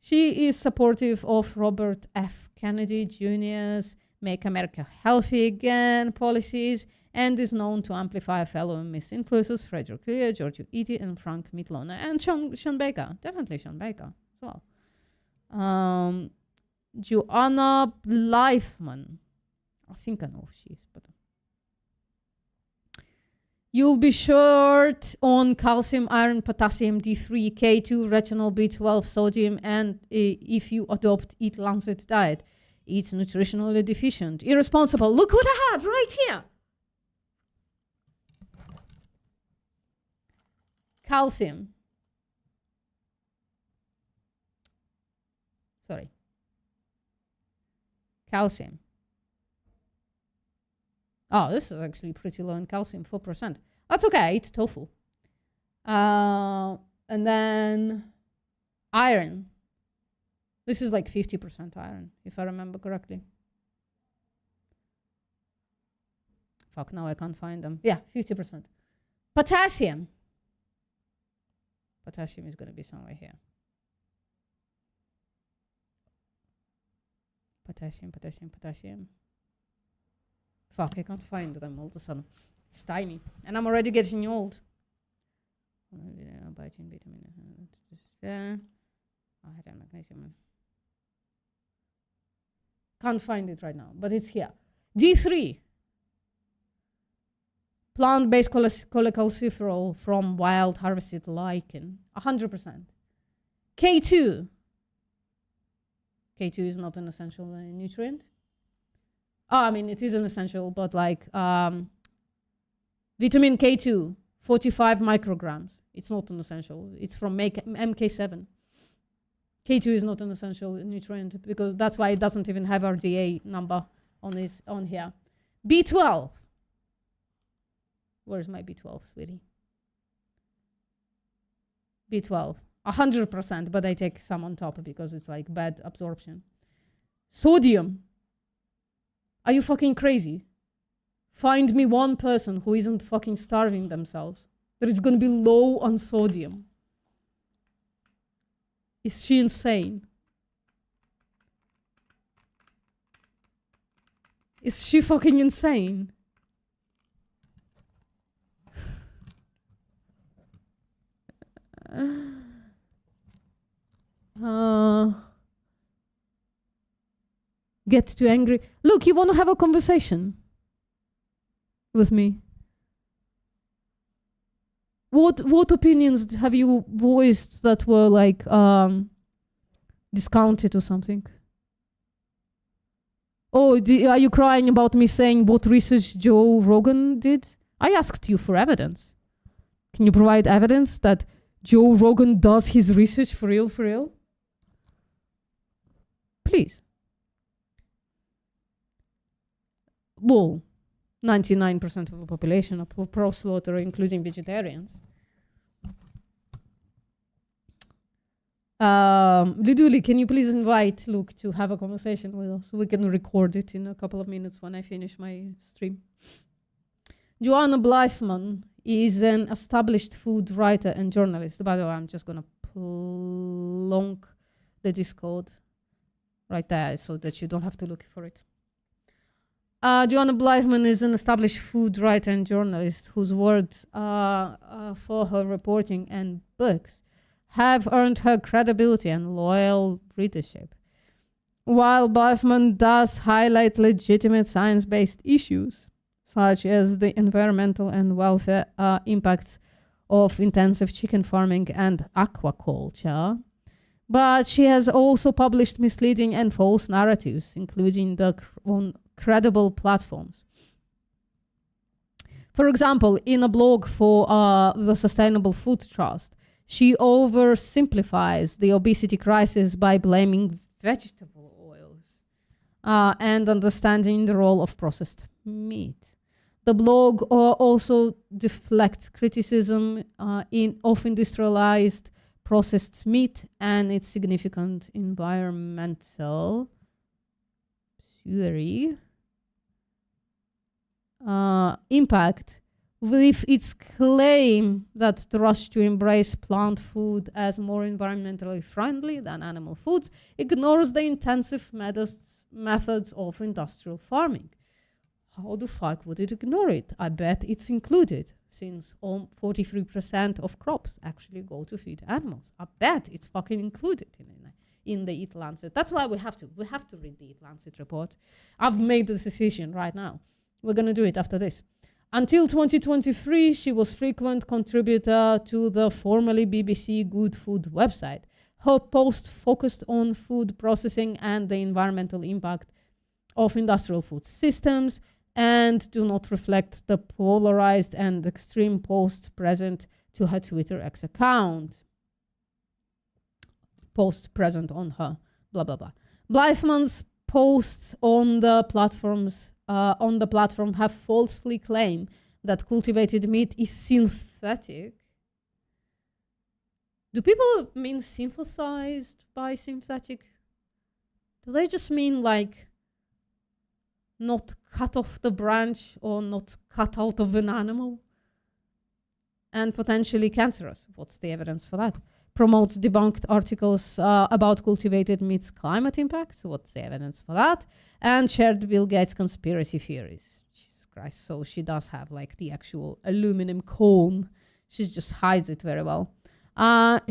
She is supportive of Robert F. Kennedy Jr.'s Make America Healthy Again policies and is known to amplify fellow misinfluences Frederick Lear, George E.T., and Frank Mitlona, and Sean Baker. Definitely Sean Baker as well. Joanna Blythman. I think I know who she is, but you'll be short on calcium, iron, potassium, D3, K2, retinol, B12, sodium, and if you adopt EAT-Lancet diet, it's nutritionally deficient, irresponsible. Look what I have right here. Calcium. Sorry. Calcium. Oh, this is actually pretty low in calcium, 4%. That's okay, it's tofu. And then iron. This is like 50% iron, if I remember correctly. Fuck, now I can't find them. Yeah, 50%. Potassium. Potassium is going to be somewhere here. Potassium, potassium, potassium. Fuck, I can't find them all of a sudden. It's tiny. And I'm already getting old. Biotin, vitamin. Magnesium. Can't find it right now, but it's here. D3. Plant-based cholecalciferol from wild harvested lichen. 100%. K2. K2 is not an essential nutrient. Oh, I mean, it is an essential, but like vitamin K2, 45 micrograms. It's not an essential. It's from MK7. K2 is not an essential nutrient because that's why it doesn't even have RDA number on here. B12. Where's my B12, sweetie? B12. 100%, but I take some on top because it's like bad absorption. Sodium. Are you fucking crazy? Find me one person who isn't fucking starving themselves that is going to be low on sodium. Is she insane? Is she fucking insane? Get too angry. Look, you want to have a conversation with me? What opinions have you voiced that were like discounted or something? Oh, are you crying about me saying what research Joe Rogan did? I asked you for evidence. Can you provide evidence that Joe Rogan does his research for real, for real? Please. Well, 99% of the population are pro-slaughter, including vegetarians. Liduli, can you please invite Luke to have a conversation with us? We can record it in a couple of minutes when I finish my stream. Joanna Blythman is an established food writer and journalist. By the way, I'm just going to plonk the Discord right there so that you don't have to look for it. Joanna Blythman is an established food writer and journalist whose words for her reporting and books have earned her credibility and loyal readership. While Blythman does highlight legitimate science-based issues, such as the environmental and welfare impacts of intensive chicken farming and aquaculture, but she has also published misleading and false narratives, including on credible platforms. For example, in a blog for the Sustainable Food Trust, she oversimplifies the obesity crisis by blaming vegetable oils and understanding the role of processed meat. The blog also deflects criticism of industrialized processed meat and its significant environmental impact, with its claim that the rush to embrace plant food as more environmentally friendly than animal foods ignores the intensive methods of industrial farming. How the fuck would it ignore it? I bet it's included, since 43% of crops actually go to feed animals. I bet it's fucking included in the EAT-Lancet. That's why we have to read the EAT-Lancet report. I've made the decision right now. We're going to do it after this. Until 2023, she was frequent contributor to the formerly BBC Good Food website. Her posts focused on food processing and the environmental impact of industrial food systems, and do not reflect the polarized and extreme posts present to her Twitter X account. Posts present on her, blah, blah, blah. Blythman's posts on the platform have falsely claimed that cultivated meat is synthetic. Do people mean synthesized by synthetic? Do they just mean like not cut off the branch or not cut out of an animal? And potentially cancerous. What's the evidence for that? Promotes debunked articles about cultivated meat's climate impacts. What's the evidence for that? And shared Bill Gates conspiracy theories. Jesus Christ. So she does have like the actual aluminum cone. She just hides it very well. Not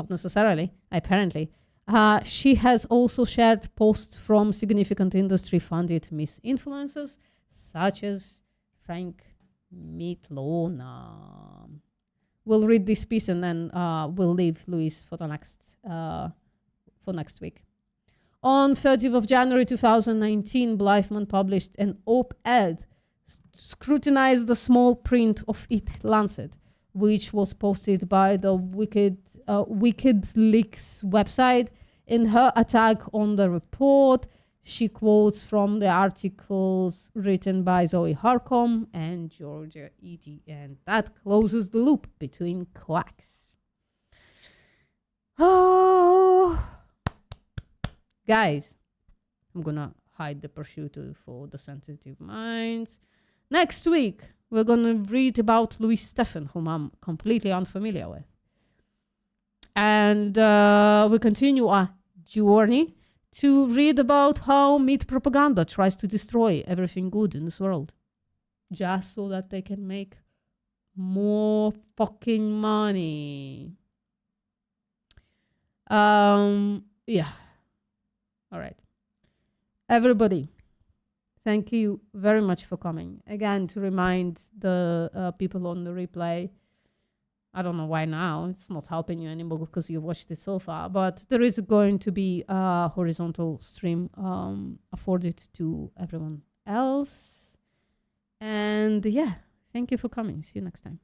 necessarily, apparently. She has also shared posts from significant industry-funded misinfluencers, such as Frank Mitlona. We'll read this piece and then we'll leave Luis for the next week. On 30th of January 2019, Blythman published an op-ed scrutinized the small print of EAT-Lancet, which was posted by the WikiLeaks website. In her attack on the report, she quotes from the articles written by Zoe Harcombe and Georgia Eady, and that closes the loop between quacks. Oh, guys, I'm gonna hide the prosciutto for the sensitive minds. Next week, we're gonna read about Louis Steffen, whom I'm completely unfamiliar with. And we continue our journey to read about how meat propaganda tries to destroy everything good in this world, just so that they can make more fucking money. Yeah. All right. Everybody, thank you very much for coming. Again, to remind the people on the replay, I don't know why now. It's not helping you anymore because you watched it so far. But there is going to be a horizontal stream afforded to everyone else. And yeah, thank you for coming. See you next time.